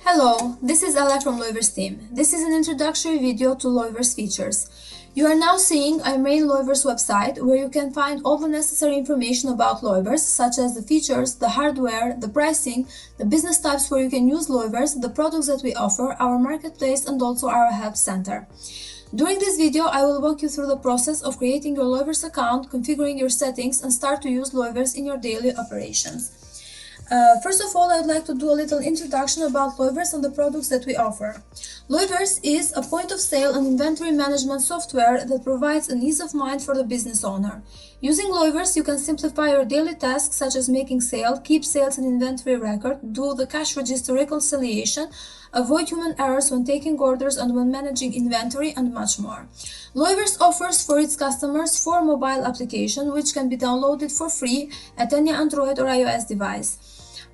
Hello, this is Ella from Loyverse team. This is an introductory video to Loyverse features. You are now seeing our main Loyverse website where you can find all the necessary information about Loyverse, such as the features, the hardware, the pricing, the business types where you can use Loyverse, the products that we offer, our marketplace, and also our help center. During this video, I will walk you through the process of creating your Loyverse account, configuring your settings, and start to use Loyverse in your daily operations. First of all, I would like to do a little introduction about Loyverse and the products that we offer. Loyverse is a point-of-sale and inventory management software that provides an ease of mind for the business owner. Using Loyverse, you can simplify your daily tasks such as making sale, keep sales and inventory record, do the cash register reconciliation, avoid human errors when taking orders and when managing inventory, and much more. Loyverse offers for its customers 4 mobile applications which can be downloaded for free at any Android or iOS device.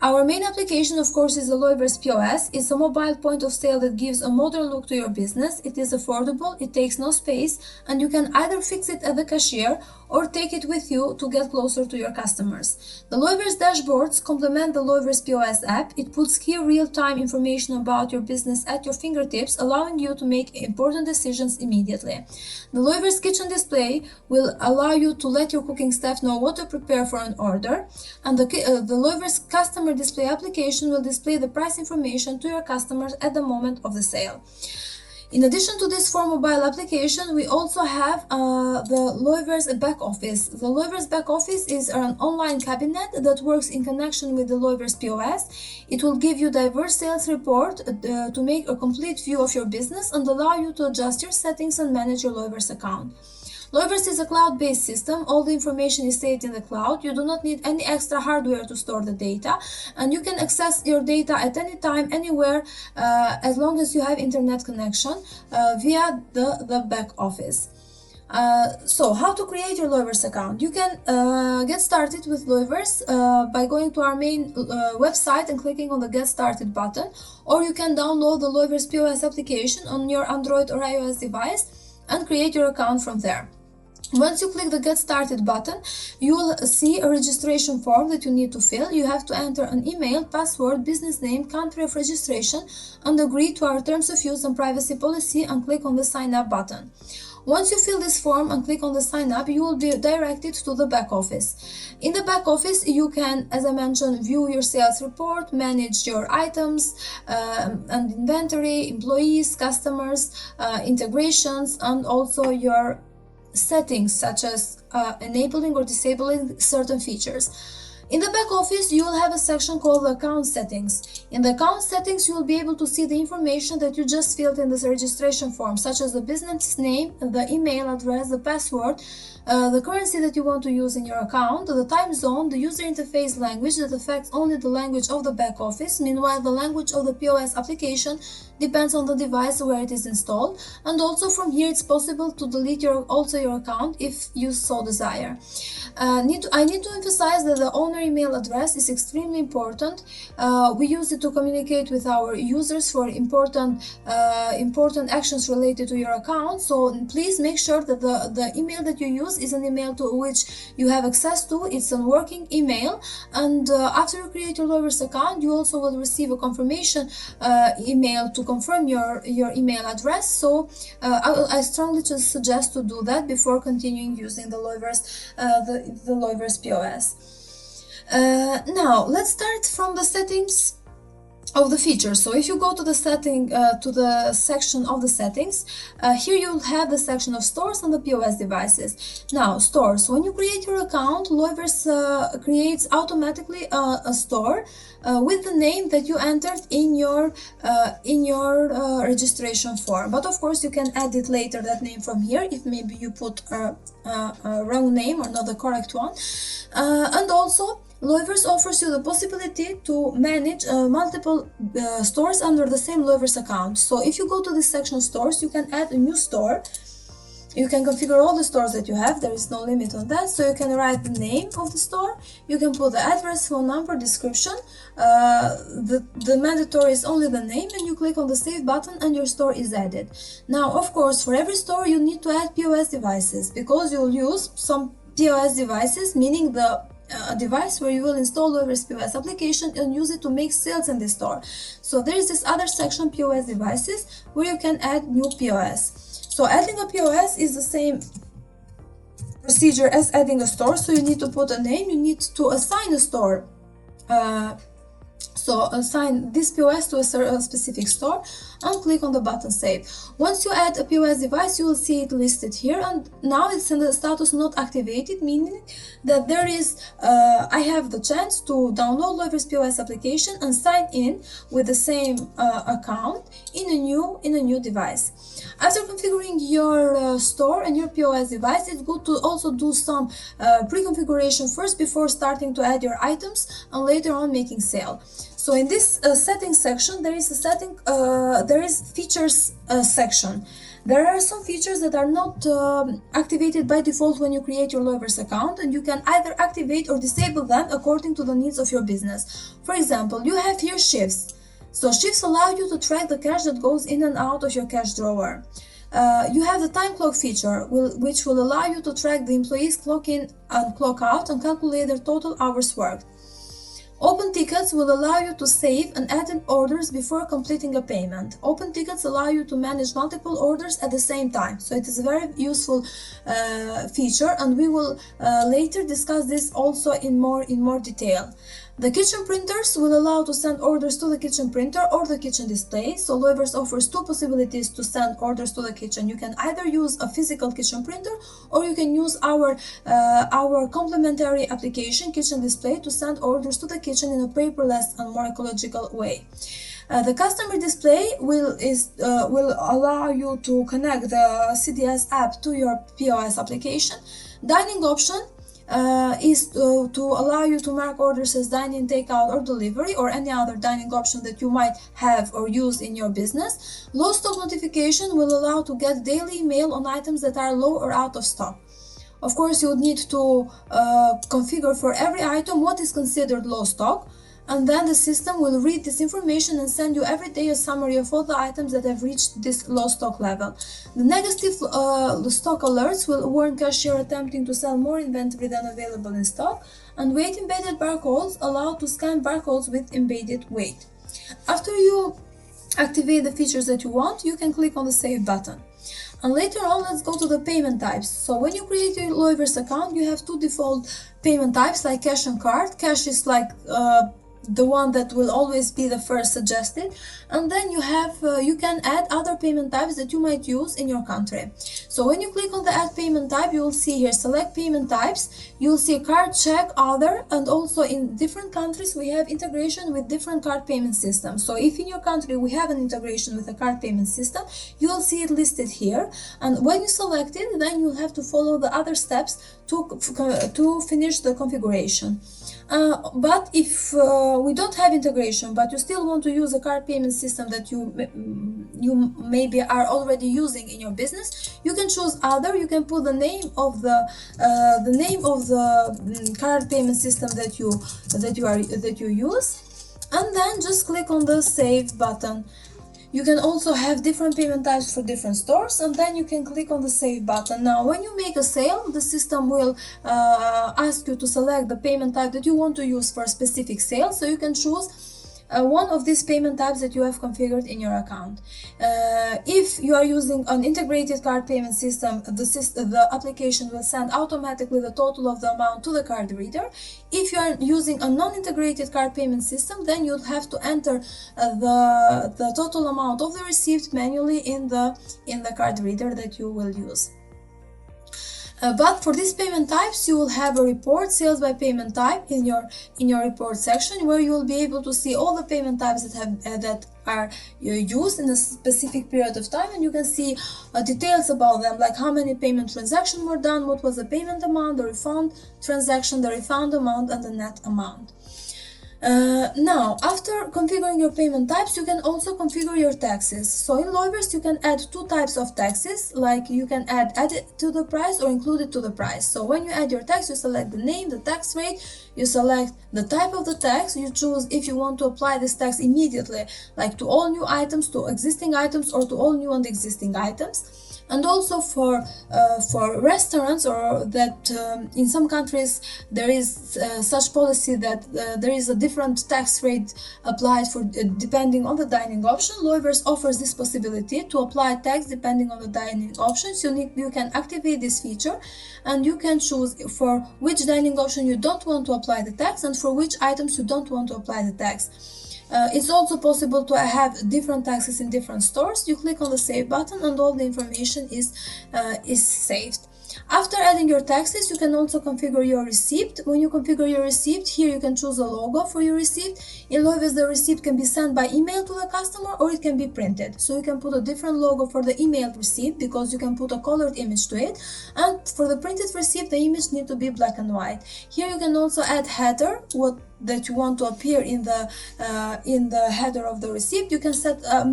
Our main application, of course, is the Loyverse POS. It's a mobile point of sale that gives a modern look to your business. It is affordable, it takes no space, and you can either fix it at the cashier or take it with you to get closer to your customers. The Loyverse Dashboards complement the Loyverse POS app. It puts key real-time information about your business at your fingertips, allowing you to make important decisions immediately. The Loyverse Kitchen display will allow you to let your cooking staff know what to prepare for an order, and the Loyverse Customer Display application will display the price information to your customers at the moment of the sale. In addition to this 4 mobile application, we also have the Loyverse back office. The Loyverse back office is an online cabinet that works in connection with the Loyverse POS. It will give you diverse sales report to make a complete view of your business and allow you to adjust your settings and manage your Loyverse account. Loyverse is a cloud-based system. All the information is saved in the cloud. You do not need any extra hardware to store the data, and you can access your data at any time, anywhere, as long as you have internet connection via the back office. So how to create your Loyverse account? You can get started with Loyverse by going to our main website and clicking on the Get Started button, or you can download the Loyverse POS application on your Android or iOS device and create your account from there. Once you click the Get Started button, you will see a registration form that you need to fill. You have to enter an email, password, business name, country of registration, and agree to our terms of use and privacy policy and click on the Sign Up button. Once you fill this form and click on the Sign Up, you will be directed to the back office. In the back office, you can, as I mentioned, view your sales report, manage your items and inventory, employees, customers, integrations, and also your settings such as enabling or disabling certain features. In the back office, you will have a section called Account Settings. In the Account Settings, you will be able to see the information that you just filled in this registration form, such as the business name, the email address, the password, the currency that you want to use in your account, the time zone, the user interface language that affects only the language of the back office. Meanwhile, the language of the POS application depends on the device where it is installed, and also from here it's possible to delete your account if you so desire. I need to emphasize that the owner email address is extremely important. We use it to communicate with our users for important actions related to your account, so please make sure that the email that you use is an email to which you have access to. It's a working email, and after you create your Loyverse account, you also will receive a confirmation email to confirm your email address. So I strongly suggest to do that before continuing using the Loyverse the Loyverse POS. Now let's start from the settings of the features. So if you go to the section of the settings, here you'll have the section of stores and the POS devices. Now, stores. When you create your account, Loyverse creates automatically a store with the name that you entered in your registration form. But of course, you can edit later that name from here if maybe you put a wrong name or not the correct one. And also, Loyverse offers you the possibility to manage multiple stores under the same Loyverse account. So if you go to this section stores, you can add a new store. You can configure all the stores that you have. There is no limit on that. So you can write the name of the store. You can put the address, phone number, description. The mandatory is only the name, and you click on the save button and your store is added. Now, of course, for every store you need to add POS devices because you'll use some POS devices, meaning the a device where you will install Loyverse POS application and use it to make sales in the store. So there is this other section, POS devices, where you can add new POS. So adding a POS is the same procedure as adding a store. So you need to put a name, you need to assign a store. So assign this POS to a specific store and click on the button Save. Once you add a POS device, you will see it listed here, and now it's in the status not activated, meaning that there is I have the chance to download Loyverse POS application and sign in with the same account in a new device. After configuring your store and your POS device, it's good to also do some pre-configuration first before starting to add your items and later on making sale. So in this settings section, there is features section. There are some features that are not activated by default when you create your Loyverse account, and you can either activate or disable them according to the needs of your business. For example, you have here shifts. So shifts allow you to track the cash that goes in and out of your cash drawer. You have the time clock feature, which will allow you to track the employees clock in and clock out and calculate their total hours worked. Open tickets will allow you to save and add in orders before completing a payment. Open tickets allow you to manage multiple orders at the same time. So it is a very useful feature, and we will later discuss this also in more detail. The kitchen printers will allow to send orders to the kitchen printer or the kitchen display. So Loyverse offers two possibilities to send orders to the kitchen. You can either use a physical kitchen printer, or you can use our complementary application, Kitchen Display, to send orders to the kitchen in a paperless and more ecological way. The customer display will allow you to connect the CDS app to your POS application. Dining option is to allow you to mark orders as dine-in, takeout, or delivery, or any other dining option that you might have or use in your business. Low stock notification will allow to get daily mail on items that are low or out of stock. Of course, you would need to configure for every item what is considered low stock, and then the system will read this information and send you every day a summary of all the items that have reached this low stock level. The negative stock alerts will warn cashier attempting to sell more inventory than available in stock, and weight embedded barcodes allow to scan barcodes with embedded weight. After you activate the features that you want, you can click on the Save button. And later on, let's go to the payment types. So when you create your Loyverse account, you have two default payment types, like cash and card. Cash is like the one that will always be the first suggested, and then you have you can add other payment types that you might use in your country. So when you click on the add payment type, you will see here select payment types. You'll see card, check, other, and also in different countries we have integration with different card payment systems. So if in your country we have an integration with a card payment system, you will see it listed here, and when you select it, then you'll have to follow the other steps to finish the configuration. But if we don't have integration, but you still want to use a card payment system that you maybe are already using in your business, you can choose other. You can put the name of the card payment system that you use, and then just click on the Save button. You can also have different payment types for different stores, and then you can click on the Save button. Now, when you make a sale, the system will ask you to select the payment type that you want to use for a specific sale, so you can choose one of these payment types that you have configured in your account. If you are using an integrated card payment system, the application will send automatically the total of the amount to the card reader. If you are using a non-integrated card payment system, then you'll have to enter the total amount of the receipt manually in the card reader that you will use. But for these payment types, you will have a report, sales by payment type, in your report section, where you will be able to see all the payment types that are used in a specific period of time, and you can see details about them, like how many payment transactions were done, what was the payment amount, the refund transaction, the refund amount, and the net amount. Now, after configuring your payment types, you can also configure your taxes. So in Loyverse, you can add two types of taxes, like you can add it to the price or include it to the price. So when you add your tax, you select the name, the tax rate, you select the type of the tax, you choose if you want to apply this tax immediately, like to all new items, to existing items, or to all new and existing items. And also for restaurants, or that in some countries there is such policy that there is a different tax rate applied for depending on the dining option. Loyverse offers this possibility to apply tax depending on the dining options. You can activate this feature, and you can choose for which dining option you don't want to apply the tax and for which items you don't want to apply the tax. It's also possible to have different taxes in different stores. You click on the save button and all the information is saved. After adding your taxes, you can also configure your receipt. When you configure your receipt, here you can choose a logo for your receipt. In Loyverse, the receipt can be sent by email to the customer, or it can be printed. So you can put a different logo for the emailed receipt because you can put a colored image to it. And for the printed receipt, the image needs to be black and white. Here you can also add header, that you want to appear in the header of the receipt. You can set a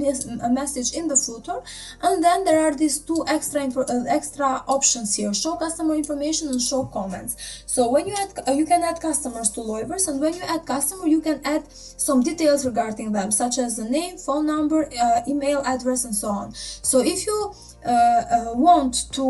message in the footer, and then there are these two extra options here: show customer information and show comments. So when you can add customers to Loyverse, and when you add customer, you can add some details regarding them, such as the name, phone number, email address, and so on. So if you want to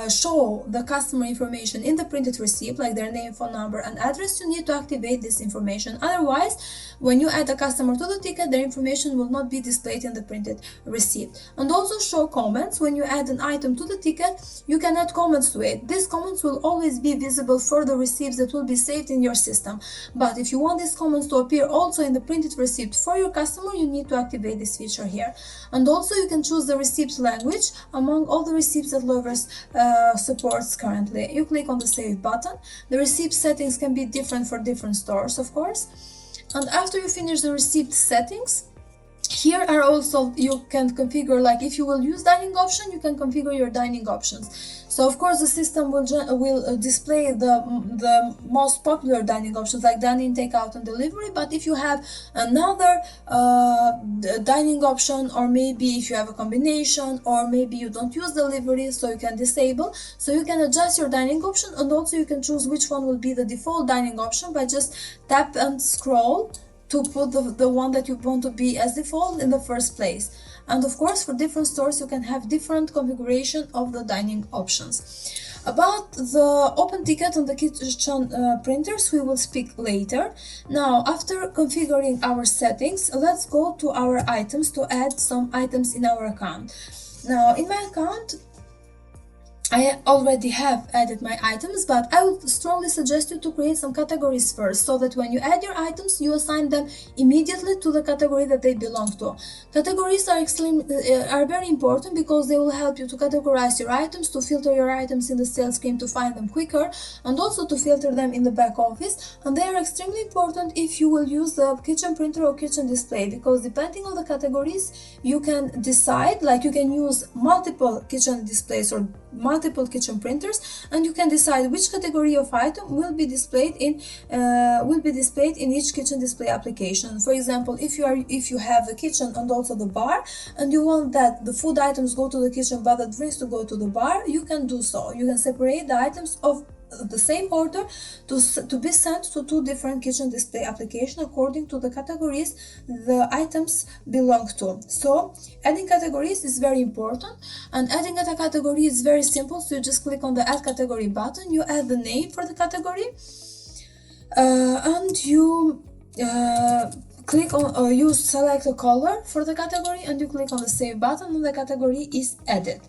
show the customer information in the printed receipt, like their name, phone number, and address, you need to activate this information. Otherwise, when you add a customer to the ticket, their information will not be displayed in the printed receipt. And also show comments. When you add an item to the ticket, you can add comments to it. These comments will always be visible for the receipts that will be saved in your system. But if you want these comments to appear also in the printed receipt for your customer, you need to activate this feature here. And also you can choose the receipt language among all the receipts that Loyverse supports currently. You click on the save button. The receipt settings can be different for different stores, of course. And after you finish the receipt settings, here are also, you can configure, like if you will use dining option, you can configure your dining options. So of course the system will display the most popular dining options, like dine-in, takeout, and delivery. But if you have another dining option, or maybe if you have a combination, or maybe you don't use delivery, so you can disable. So you can adjust your dining option, and also you can choose which one will be the default dining option by just tap and scroll to put the one that you want to be as default in the first place. And of course, for different stores, you can have different configuration of the dining options. About the open ticket and the kitchen printers, we will speak later. Now, after configuring our settings, let's go to our items to add some items in our account. Now, in my account, I already have added my items, but I would strongly suggest you to create some categories first, so that when you add your items, you assign them immediately to the category that they belong to. Categories are very important because they will help you to categorize your items, to filter your items in the sales screen to find them quicker, and also to filter them in the back office. And they are extremely important if you will use the kitchen printer or kitchen display, because depending on the categories, you can decide, like you can use multiple kitchen displays or multiple kitchen printers, and you can decide which category of item will be displayed in each kitchen display application. For example, if you have the kitchen and also the bar, and you want that the food items go to the kitchen but the drinks to go to the bar, you can do so. You can separate the items of the same order to be sent to two different kitchen display applications according to the categories the items belong to. So adding categories is very important, and adding a category is very simple. So you just click on the add category button, you add the name for the category, and you click on you select a color for the category, and you click on the save button, and the category is added.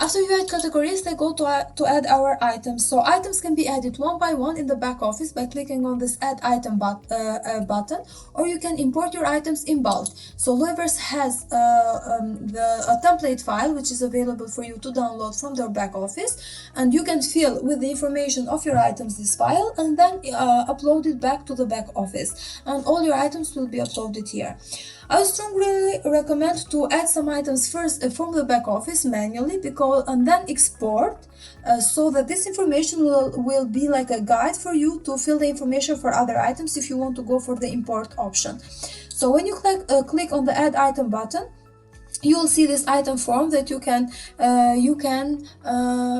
After you add categories, they go to add our items. So items can be added one by one in the back office by clicking on this add item button, or you can import your items in bulk. So Loyverse has a template file which is available for you to download from their back office, and you can fill with the information of your items this file, and then upload it back to the back office, and all your items will be uploaded here. I strongly recommend to add some items first from the back office manually, and then export, so that this information will be like a guide for you to fill the information for other items if you want to go for the import option. So when you click on the add item button, you will see this item form that you can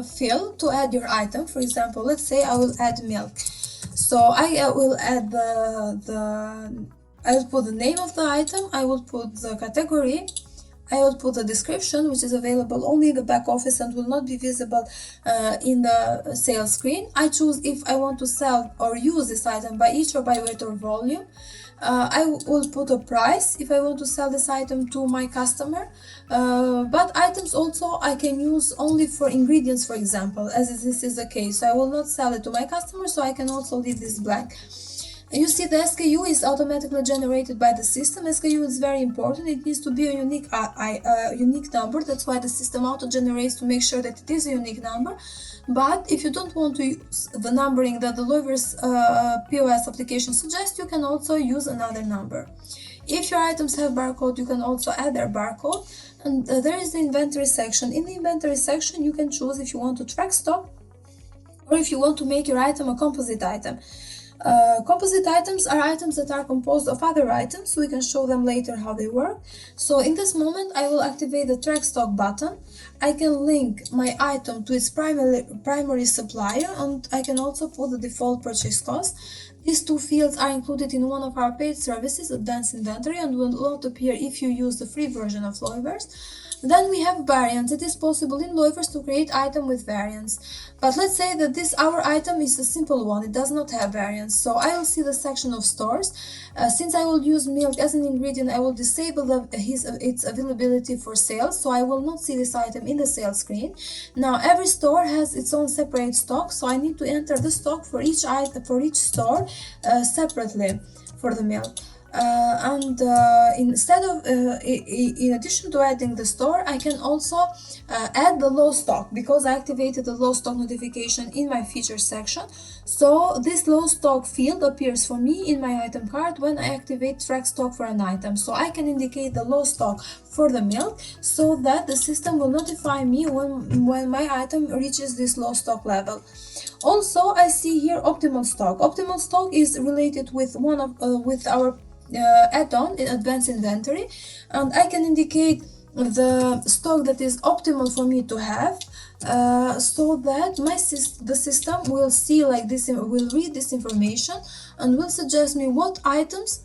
fill to add your item. For example, let's say I will add milk. So I will add I will put the name of the item, I will put the category, I will put a description which is available only in the back office and will not be visible in the sales screen. I choose if I want to sell or use this item by each or by weight or volume. I will put a price if I want to sell this item to my customer, but items also I can use only for ingredients, for example, as this is the case. So I will not sell it to my customer, so I can also leave this blank. You see, the SKU is automatically generated by the system. SKU is very important. It needs to be a unique number. That's why the system auto-generates to make sure that it is a unique number. But if you don't want to use the numbering that the Loyverse POS application suggests, you can also use another number. If your items have barcode, you can also add their barcode. And there is the inventory section. In the inventory section, you can choose if you want to track stock or if you want to make your item a composite item. Composite items are items that are composed of other items. We can show them later how they work. So in this moment, I will activate the track stock button. I can link my item to its primary supplier, and I can also put the default purchase cost. These two fields are included in one of our paid services, Advanced Inventory, and will not appear if you use the free version of Loyverse. Then we have variants. It is possible in Loyverse to create item with variants. But let's say that our item is a simple one. It does not have variants. So I will see the section of stores. Since I will use milk as an ingredient, I will disable its availability for sales. So I will not see this item in the sales screen. Now every store has its own separate stock. So I need to enter the stock for each item, for each store separately for the milk. In addition to adding the store, I can also add the low stock, because I activated the low stock notification in my features section. So this low stock field appears for me in my item cart when I activate track stock for an item. So I can indicate the low stock for the milk so that the system will notify me when my item reaches this low stock level. Also, I see here optimal stock. Optimal stock is related with with our add-on in Advanced Inventory, and I can indicate the stock that is optimal for me to have, so that the system will see like this, will read this information and will suggest me what items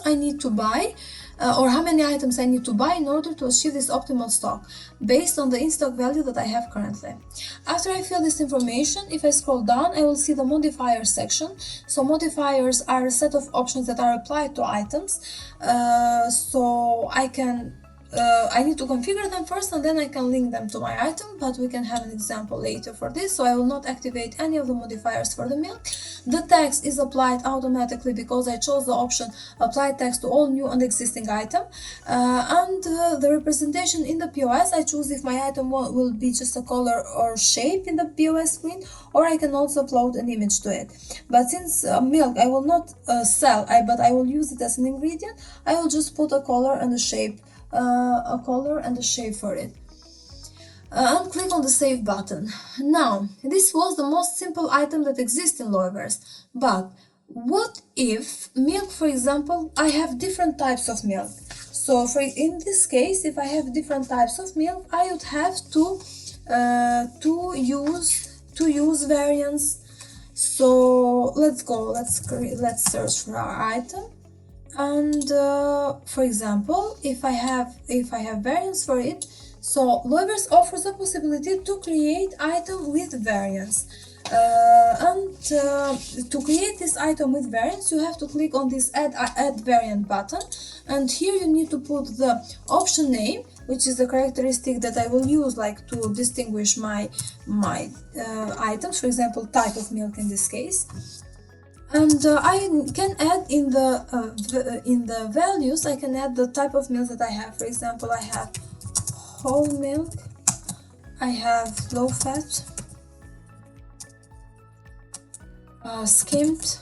I need to buy, or how many items I need to buy in order to achieve this optimal stock based on the in-stock value that I have currently. After I fill this information, if I scroll down, I will see the modifiers section. So modifiers are a set of options that are applied to items. So I need to configure them first, and then I can link them to my item, but we can have an example later for this. So I will not activate any of the modifiers for the milk. The tax is applied automatically because I chose the option apply tax to all new and existing item. The representation in the POS, I choose if my item will be just a color or shape in the POS screen, or I can also upload an image to it. But since milk I will not sell, but I will use it as an ingredient, I will just put a color and a shape. For it, and click on the save button. Now, this was the most simple item that exists in Loyverse. But what if milk, for example, I have different types of milk? So in this case, if I have different types of milk, I would have to use variants. So let's search for our item. And for example, if I have variants for it, so Loyverse offers a possibility to create item with variants. To create this item with variants, you have to click on this add variant button, and here you need to put the option name, which is the characteristic that I will use like to distinguish my items, for example, type of milk in this case. And I can add in the values, I can add the type of milk that I have. For example, I have whole milk, I have low fat, skimmed,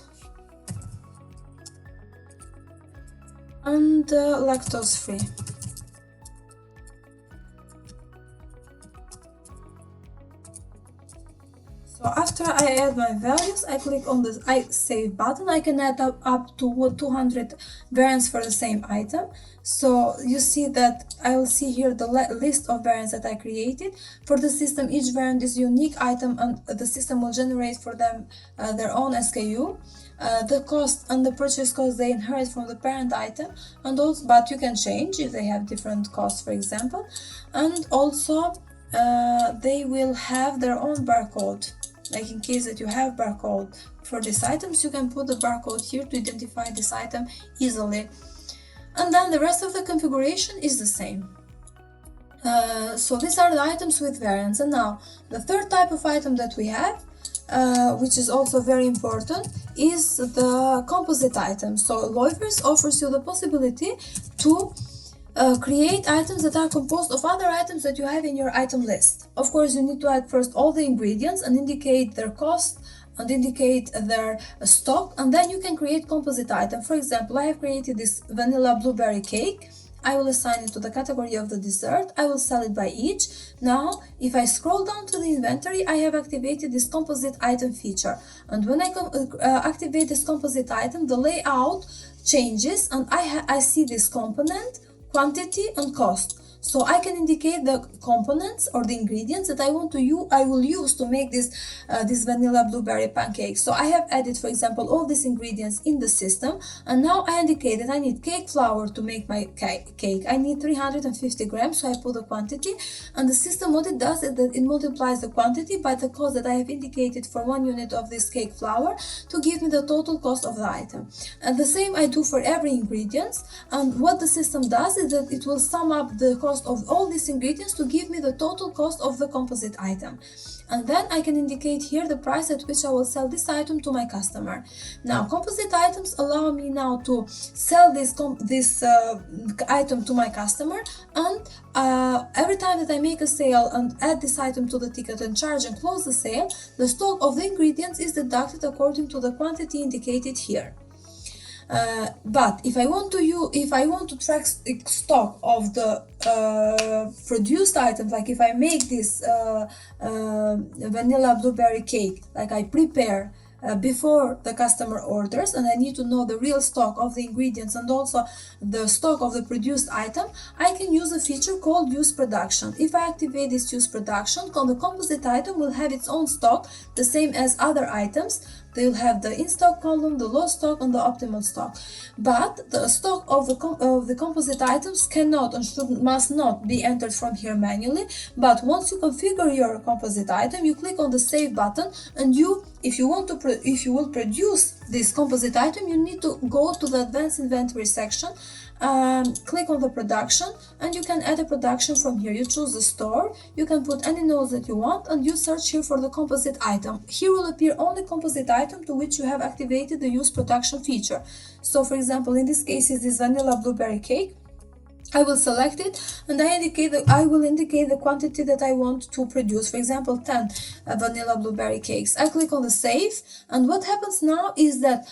and lactose free. So after I add my values, I click on the I save button. I can add up to 200 variants for the same item. So you see that I will see here the list of variants that I created. For the system, each variant is a unique item and the system will generate for them their own SKU. The cost and the purchase cost they inherit from the parent item, and also, but you can change if they have different costs, for example, and also they will have their own barcode. Like in case that you have barcode for these items, you can put the barcode here to identify this item easily. And then the rest of the configuration is the same. So these are the items with variants. And now the third type of item that we have, which is also very important, is the composite item. So Loyverse offers you the possibility to create items that are composed of other items that you have in your item list. Of course, you need to add first all the ingredients and indicate their cost and indicate their stock, and then you can create composite item. For example, I have created this vanilla blueberry cake. I will assign it to the category of the dessert. I will sell it by each. Now, if I scroll down to the inventory, I have activated this composite item feature. And when I activate this composite item, the layout changes and I see this component, quantity and cost. So I can indicate the components or the ingredients that I will use to make this vanilla blueberry pancake. So I have added, for example, all these ingredients in the system, and now I indicate that I need cake flour to make my cake. I need 350 grams, so I put the quantity, and the system, what it does is that it multiplies the quantity by the cost that I have indicated for 1 unit of this cake flour to give me the total cost of the item. And the same I do for every ingredient, and what the system does is that it will sum up the cost of all these ingredients to give me the total cost of the composite item. And then I can indicate here the price at which I will sell this item to my customer. Now, composite items allow me now to sell this item to my customer, and every time that I make a sale and add this item to the ticket and charge and close the sale, the stock of the ingredients is deducted according to the quantity indicated here. But if I want to track stock of the produced items, like if I make this vanilla blueberry cake, like I prepare before the customer orders, and I need to know the real stock of the ingredients and also the stock of the produced item, I can use a feature called use production. If I activate this use production, the composite item will have its own stock, the same as other items. They will have the in-stock column, the low stock, and the optimal stock. But the stock of the composite items cannot and must not be entered from here manually. But once you configure your composite item, you click on the save button, and if you will produce this composite item, you need to go to the advanced inventory section. Click on the production, and you can add a production from here. You choose the store, you can put any nodes that you want, and you search here for the composite item. Here will appear only composite item to which you have activated the use production feature. So for example, in this case is this vanilla blueberry cake. I will select it, and I will indicate the quantity that I want to produce. For example, 10 vanilla blueberry cakes. I click on the save, and what happens now is that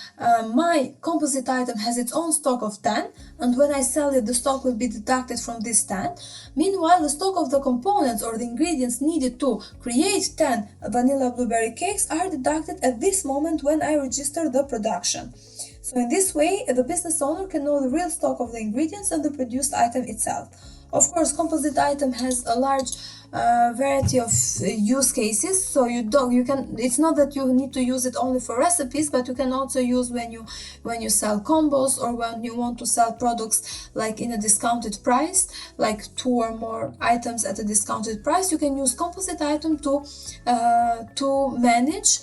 my composite item has its own stock of 10, and when I sell it, the stock will be deducted from this 10. Meanwhile, the stock of the components or the ingredients needed to create 10 vanilla blueberry cakes are deducted at this moment when I register the production. So in this way, the business owner can know the real stock of the ingredients and the produced item itself. Of course, composite item has a large variety of use cases, so it's not that you need to use it only for recipes, but you can also use when you sell combos, or when you want to sell products like in a discounted price, like 2 or more items at a discounted price. You can use composite item to manage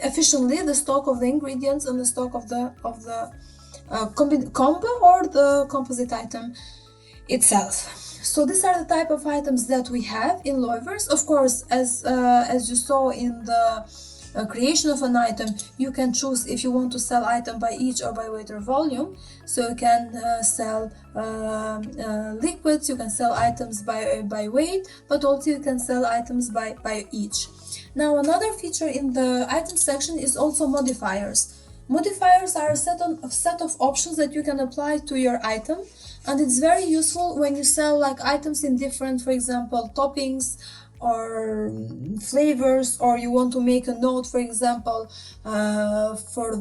efficiently the stock of the ingredients and the stock of the combo or the composite item itself. So these are the type of items that we have in Loyverse. Of course, as you saw in the creation of an item, you can choose if you want to sell item by each or by weight or volume. So you can sell liquids, you can sell items by weight, but also you can sell items by each. Now, another feature in the item section is also modifiers. Modifiers are a set of options that you can apply to your item, and it's very useful when you sell items in different, for example, toppings or flavors, or you want to make a note, for example, for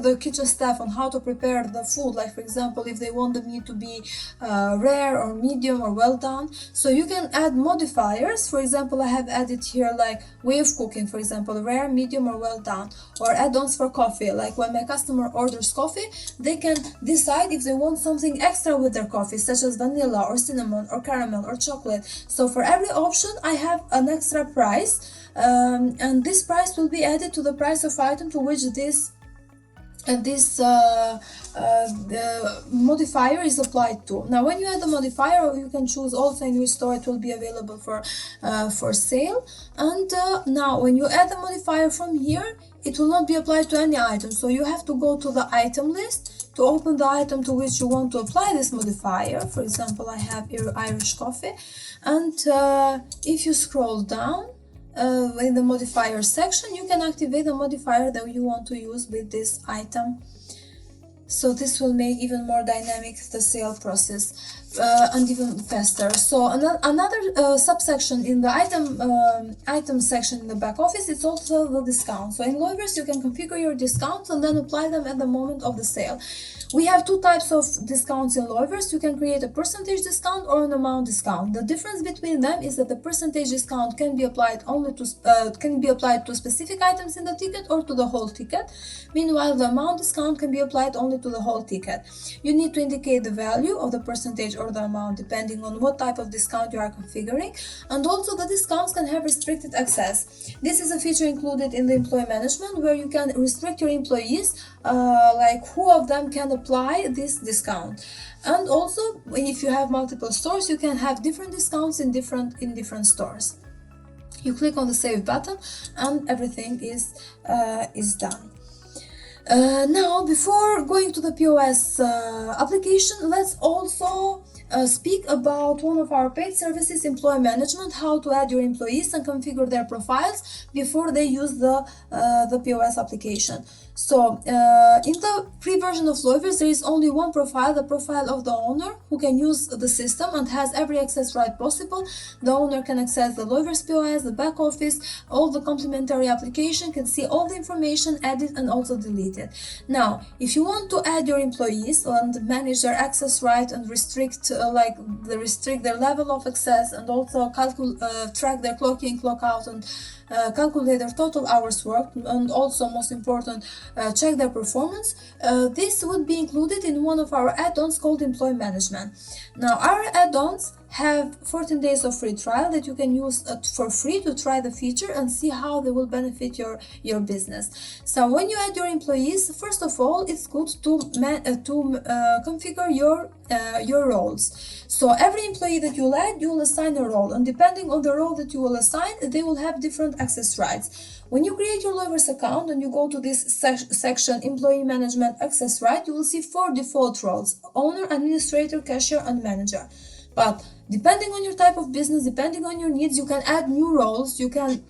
the kitchen staff on how to prepare the food, like for example if they want the meat to be rare or medium or well done. So you can add modifiers. For example, I have added here like way of cooking, for example, rare, medium or well done, or add-ons for coffee, like when my customer orders coffee, they can decide if they want something extra with their coffee, such as vanilla or cinnamon or caramel or chocolate. So for every option I have an extra price, and this price will be added to the price of item to which this the modifier is applied to. Now when you add the modifier, you can choose also in which store it will be available for sale. And now when you add the modifier from here, it will not be applied to any item, so you have to go to the item list to open the item to which you want to apply this modifier. For example, I have here Irish coffee, and if you scroll down in the modifier section, you can activate the modifier that you want to use with this item. So this will make even more dynamic the sale process and even faster. So another subsection in the item section in the back office is also the discount. So in Loyverse, you can configure your discounts and then apply them at the moment of the sale. We have two types of discounts in Loyverse. You can create a percentage discount or an amount discount. The difference between them is that the percentage discount can be applied only to specific items in the ticket or to the whole ticket. Meanwhile, the amount discount can be applied only to the whole ticket. You need to indicate the value of the percentage or the amount depending on what type of discount you are configuring, and also the discounts can have restricted access. This is a feature included in the employee management where you can restrict your employees, like who of them can apply this discount. And also if you have multiple stores, you can have different discounts in different stores. You click on the save button and everything is done. Now, before going to the POS application, let's also speak about one of our paid services, employee management, how to add your employees and configure their profiles before they use the POS application. So in the free version of Loyverse, there is only one profile, the profile of the owner, who can use the system and has every access right possible. The owner can access the Loyverse POS, the back office, all the complementary application, can see all the information added and also deleted. Now, if you want to add your employees and manage their access right and restrict their level of access, and also track their clock in, clock out, and calculate their total hours worked, and also most important, check their performance, this would be included in one of our add-ons called employee management. Now our add-ons have 14 days of free trial that you can use for free to try the feature and see how they will benefit your business. So when you add your employees, first of all, it's good to configure your roles. So every employee that you'll add, you'll assign a role, and depending on the role that you will assign, they will have different access rights. When you create your Loyverse account and you go to this section, Employee Management Access Right, you will see 4 default roles: owner, administrator, cashier, and manager. But depending on your type of business, depending on your needs, you can add new roles, you can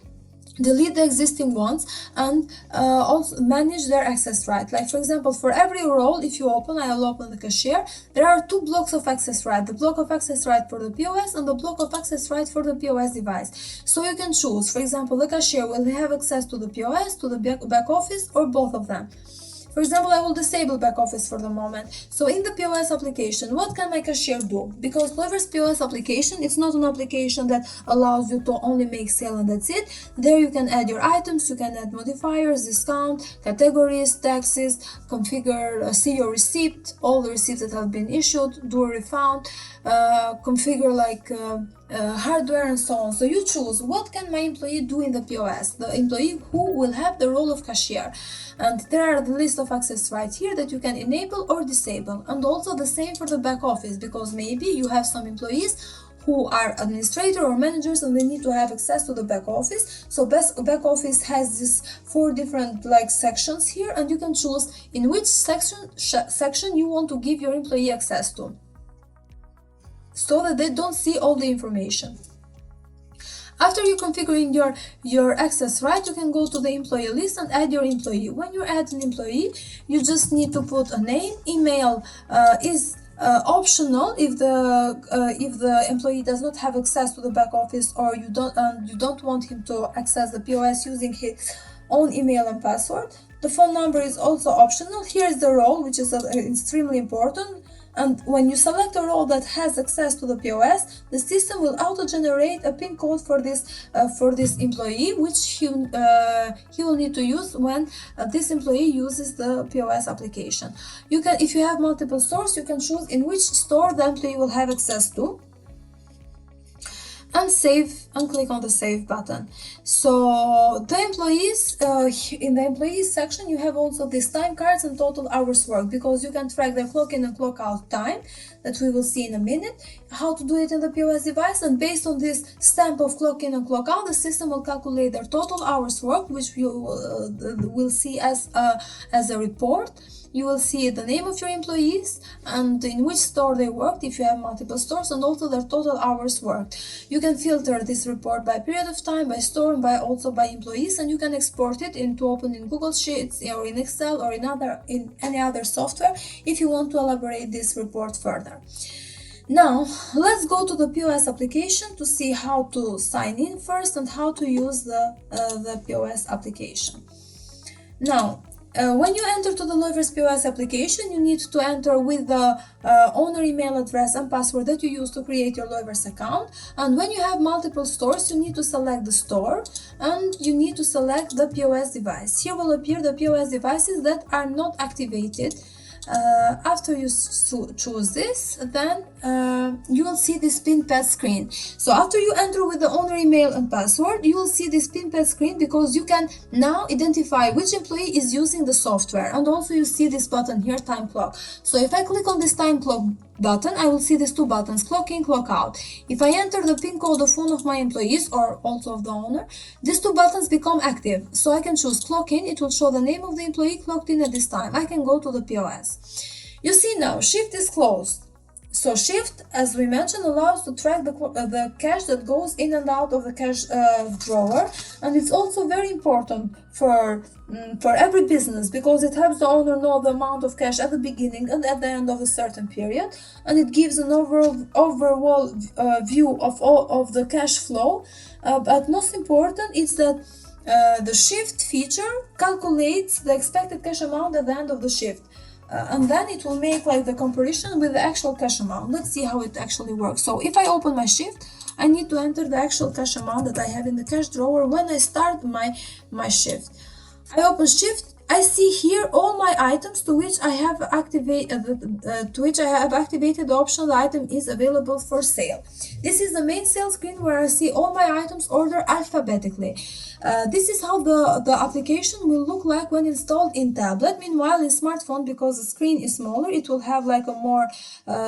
delete the existing ones, and also manage their access right. Like for example, for every role, if you open, I will open the cashier, there are 2 blocks of access right: the block of access right for the POS and the block of access right for the POS device. So you can choose, for example, the cashier will have access to the POS, to the back office, or both of them. For example, I will disable back office for the moment. So in the POS application, what can my cashier do? Because Loyverse POS application, it's not an application that allows you to only make sale and that's it. There you can add your items, you can add modifiers, discount, categories, taxes, configure, see your receipt, all the receipts that have been issued, do a refund, configure hardware and so on. So you choose what can my employee do in the POS, the employee who will have the role of cashier. And there are the list of access rights here that you can enable or disable. And also the same for the back office, because maybe you have some employees who are administrator or managers and they need to have access to the back office. So back office has these 4 different sections here, and you can choose in which section you want to give your employee access to, so that they don't see all the information. After you're configuring your access right, you can go to the employee list and add your employee. When you add an employee, you just need to put a name, email is Optional if the employee does not have access to the back office, or you don't want him to access the POS using his own email and password. The phone number is also optional. Here is the role, which is extremely important. And when you select a role that has access to the POS, the system will auto-generate a PIN code for this employee, which he will need to use when this employee uses the POS application. You can, if you have multiple stores, you can choose in which store the employee will have access to, and save, and click on the save button. So the employees, in the employees section, you have also these time cards and total hours worked, because you can track their clock in and clock out time that we will see in a minute, how to do it in the POS device. And based on this stamp of clock in and clock out, the system will calculate their total hours worked, which you will see as a report. You will see the name of your employees and in which store they worked, if you have multiple stores, and also their total hours worked. You can filter this report by period of time, by store, and also by employees, and you can export it to open in Google Sheets or in Excel or in any other software if you want to elaborate this report further. Now, let's go to the POS application to see how to sign in first and how to use the POS application. Now, when you enter to the Loyverse POS application, you need to enter with the owner email address and password that you use to create your Loyverse account. And when you have multiple stores, you need to select the store and you need to select the POS device. Here will appear the POS devices that are not activated. After you choose this, then you will see this pin pad screen. So after you enter with the owner email and password, you will see this pin pad screen, because you can now identify which employee is using the software. And also you see this button here, time clock. So if I click on this time clock button, I will see these two buttons, clock in, clock out. If I enter the PIN code of one of my employees or also of the owner, these two buttons become active. So I can choose clock in, it will show the name of the employee clocked in at this time. I can go to the POS. You see now, shift is closed. So shift, as we mentioned, allows to track the cash that goes in and out of the cash drawer, and it's also very important for every business, because it helps the owner know the amount of cash at the beginning and at the end of a certain period, and it gives an overall view of the cash flow. But most important is that the shift feature calculates the expected cash amount at the end of the shift. And then it will make like the comparison with the actual cash amount. Let's see how it actually works. So if I open my shift, I need to enter the actual cash amount that I have in the cash drawer when I start my shift. I open shift. I see here all my items to which I have activated the option the item is available for sale. This is the main sales screen where I see all my items ordered alphabetically. This is how the application will look like when installed in tablet. Meanwhile, in smartphone, because the screen is smaller, it will have like a more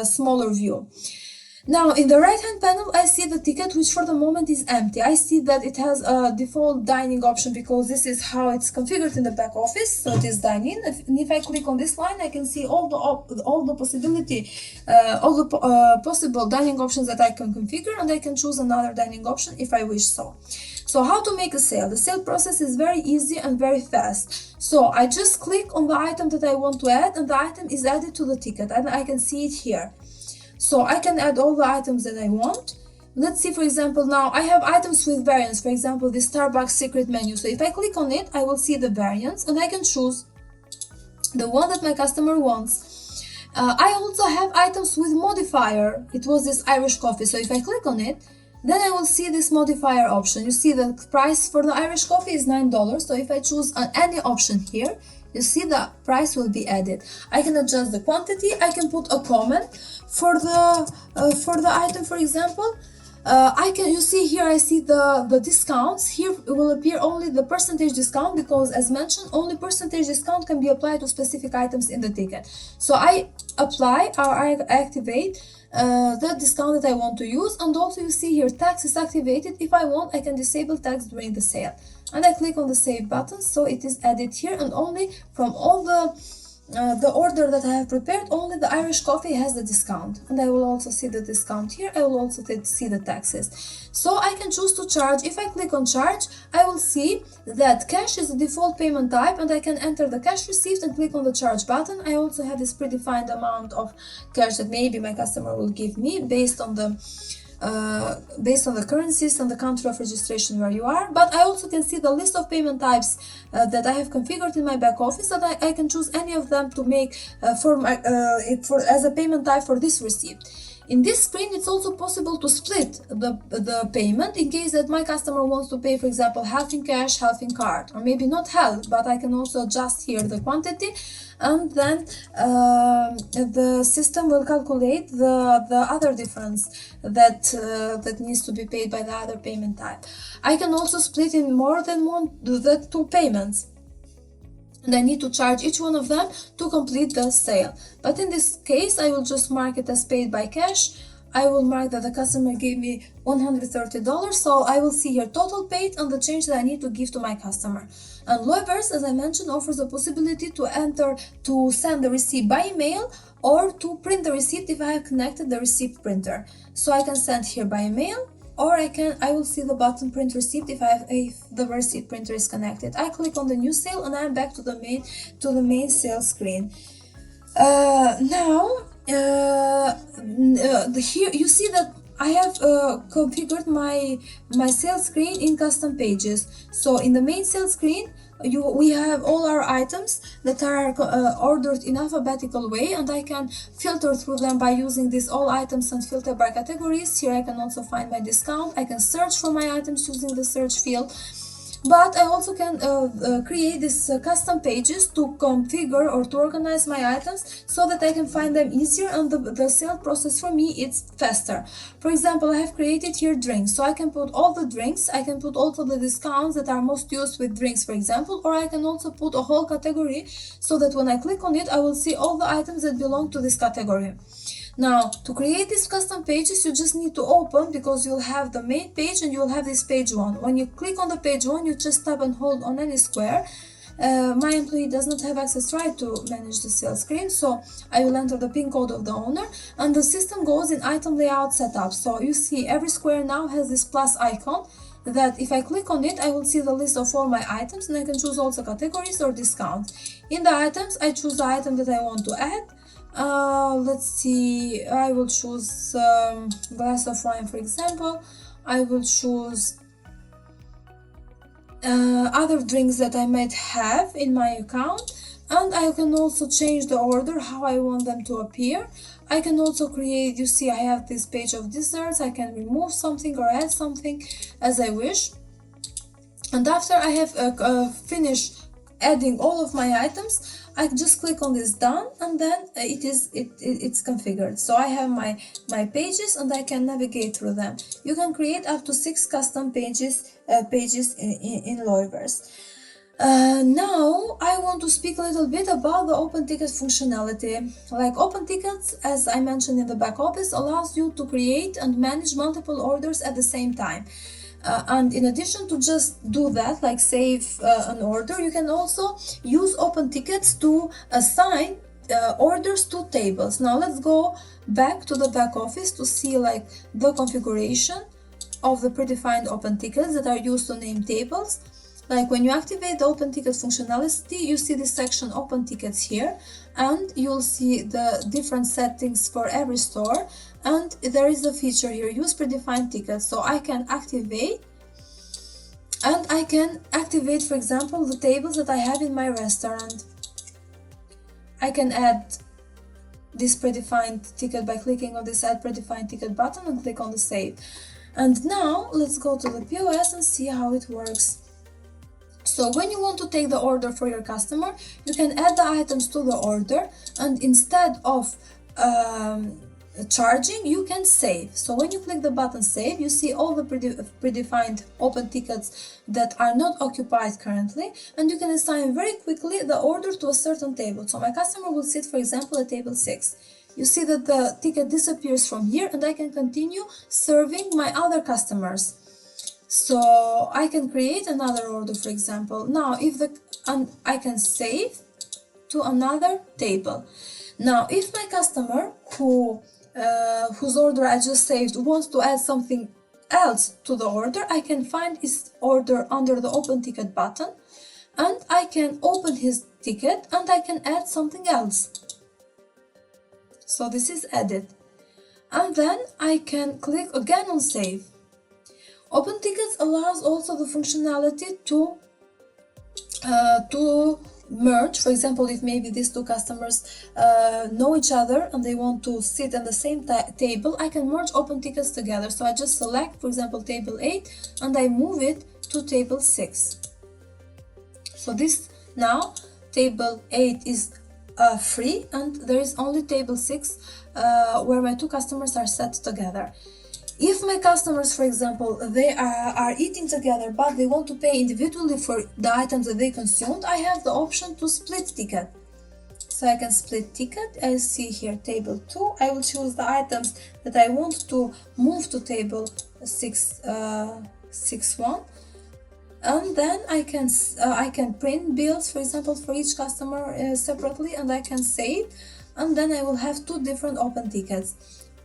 smaller view. Now, in the right-hand panel, I see the ticket, which for the moment is empty. I see that it has a default dining option, because this is how it's configured in the back office. So it is dine-in. And if I click on this line, I can see all the possible dining options that I can configure, and I can choose another dining option if I wish so. So how to make a sale? The sale process is very easy and very fast. So I just click on the item that I want to add, and the item is added to the ticket, and I can see it here. So I can add all the items that I want. Let's see, for example, now I have items with variants, for example, the Starbucks secret menu. So if I click on it, I will see the variants, and I can choose the one that my customer wants. I also have items with modifier. It was this Irish coffee. So if I click on it, then I will see this modifier option. You see the price for the Irish coffee is $9. So if I choose any option here, you see the price will be added. I can adjust the quantity. I can put a comment for the item, for example. You see here, I see the discounts. Here will appear only the percentage discount, because as mentioned, only percentage discount can be applied to specific items in the ticket. So I apply or I activate the discount that I want to use. And also you see here, tax is activated. If I want, I can disable tax during the sale. And I click on the save button, so it is added here, and only from all the the order that I have prepared, only the Irish coffee has the discount, and I will also see the discount here. I will also see the taxes. So I can choose to charge. If I click on charge, I will see that cash is the default payment type, and I can enter the cash received and click on the charge button. I also have this predefined amount of cash that maybe my customer will give me based on the currencies and the country of registration where you are. But I also can see the list of payment types that I have configured in my back office, that I can choose any of them to make as a payment type for this receipt. In this screen, it's also possible to split the payment in case that my customer wants to pay, for example, half in cash, half in card, or maybe not half, but I can also adjust here the quantity, and then the system will calculate the other difference that needs to be paid by the other payment type. I can also split in more than two payments, and I need to charge each one of them to complete the sale. But in this case, I will just mark it as paid by cash. I will mark that the customer gave me $130, so I will see here total paid and the change that I need to give to my customer. And Loyverse, as I mentioned, offers the possibility to send the receipt by email or to print the receipt if I have connected the receipt printer. So I can send here by email, or I will see the button print receipt if the receipt printer is connected. I click on the new sale and I'm back to the main sales screen. Now here you see that I have configured my sales screen in custom pages. So in the main sales screen, we have all our items that are ordered in alphabetical way, and I can filter through them by using these all items and filter by categories. Here I can also find my discount. I can search for my items using the search field. But I also can create these custom pages to configure or to organize my items so that I can find them easier, and the sale process for me is faster. For example, I have created here drinks, so I can put all the drinks. I can put also the discounts that are most used with drinks, for example, or I can also put a whole category so that when I click on it, I will see all the items that belong to this category. Now, to create these custom pages, you just need to open, because you'll have the main page and you'll have this page 1. When you click on the page 1, you just tap and hold on any square. My employee does not have access right to manage the sales screen, so I will enter the PIN code of the owner, and the system goes in item layout setup. So you see every square now has this plus icon, that if I click on it, I will see the list of all my items, and I can choose also categories or discounts. In the items, I choose the item that I want to add. Let's see, I will choose glass of wine, for example. I will choose other drinks that I might have in my account, and I can also change the order, how I want them to appear. I can also create, you see I have this page of desserts. I can remove something or add something as I wish. And after I have finished adding all of my items, I just click on this done, and then it's configured. So I have my pages, and I can navigate through them. You can create up to 6 custom pages in Loyverse. Now I want to speak a little bit about the open ticket functionality. Like open tickets, as I mentioned in the back office, allows you to create and manage multiple orders at the same time. And in addition to just do that, like save an order, you can also use open tickets to assign orders to tables. Now let's go back to the back office to see like the configuration of the predefined open tickets that are used to name tables. Like when you activate the open ticket functionality, you see this section open tickets here, and you'll see the different settings for every store. And there is a feature here, use predefined tickets. So I can activate, for example, the tables that I have in my restaurant. I can add this predefined ticket by clicking on this add predefined ticket button and click on the save. And now let's go to the POS and see how it works. So when you want to take the order for your customer, you can add the items to the order, and instead of charging, you can save. So when you click the button save, you see all the predefined open tickets that are not occupied currently, and you can assign very quickly the order to a certain table. So my customer will sit, for example, at table 6. You see that the ticket disappears from here, and I can continue serving my other customers. So I can create another order, for example. Now, and I can save, to another table. Now, if my customer whose order I just saved wants to add something else to the order, I can find his order under the Open Ticket button, and I can open his ticket and I can add something else. So this is added. And then I can click again on Save. Open Tickets allows also the functionality to merge. For example, if maybe these two customers know each other and they want to sit on the same table, I can merge open tickets together. So I just select, for example, table 8 and I move it to table 6. So this now table 8 is free and there is only table 6 where my two customers are set together. If my customers, for example, they are eating together but they want to pay individually for the items that they consumed, I have the option to split ticket. So I can split ticket. I see here table 2. I will choose the items that I want to move to table 6.1. And then I can print bills, for example, for each customer separately, and I can save, and then I will have two different open tickets.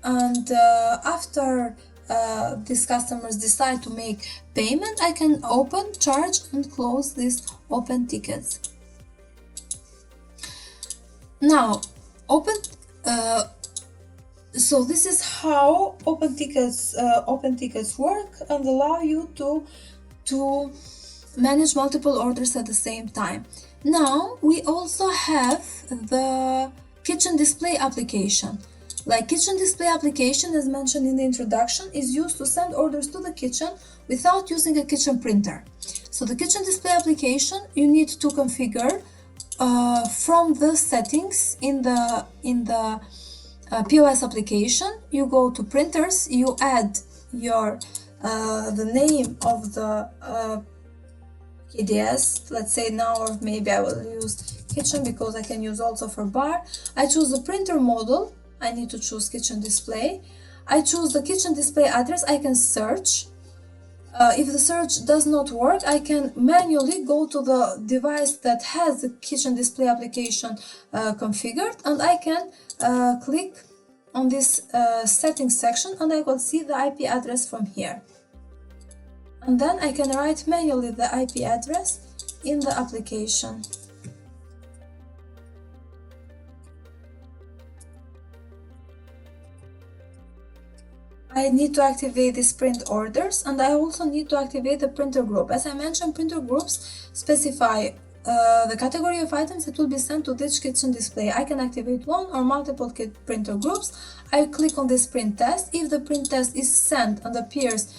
And after these customers decide to make payment, I can open, charge, and close these open tickets. Now, so this is how open tickets work and allow you to manage multiple orders at the same time. Now we also have the kitchen display application. Like kitchen display application, as mentioned in the introduction, is used to send orders to the kitchen without using a kitchen printer. So the kitchen display application you need to configure from the settings in the POS application. You go to printers, you add your the name of the KDS, let's say now, or maybe I will use kitchen because I can use also for bar. I choose the printer model. I need to choose kitchen display. I choose the kitchen display address. I can search. If the search does not work, I can manually go to the device that has the kitchen display application configured, and I can click on this settings section and I will see the IP address from here. And then I can write manually the IP address in the application. I need to activate these print orders, and I also need to activate the printer group. As I mentioned, printer groups specify the category of items that will be sent to each kitchen display. I can activate one or multiple printer groups. I click on this print test. If the print test is sent and appears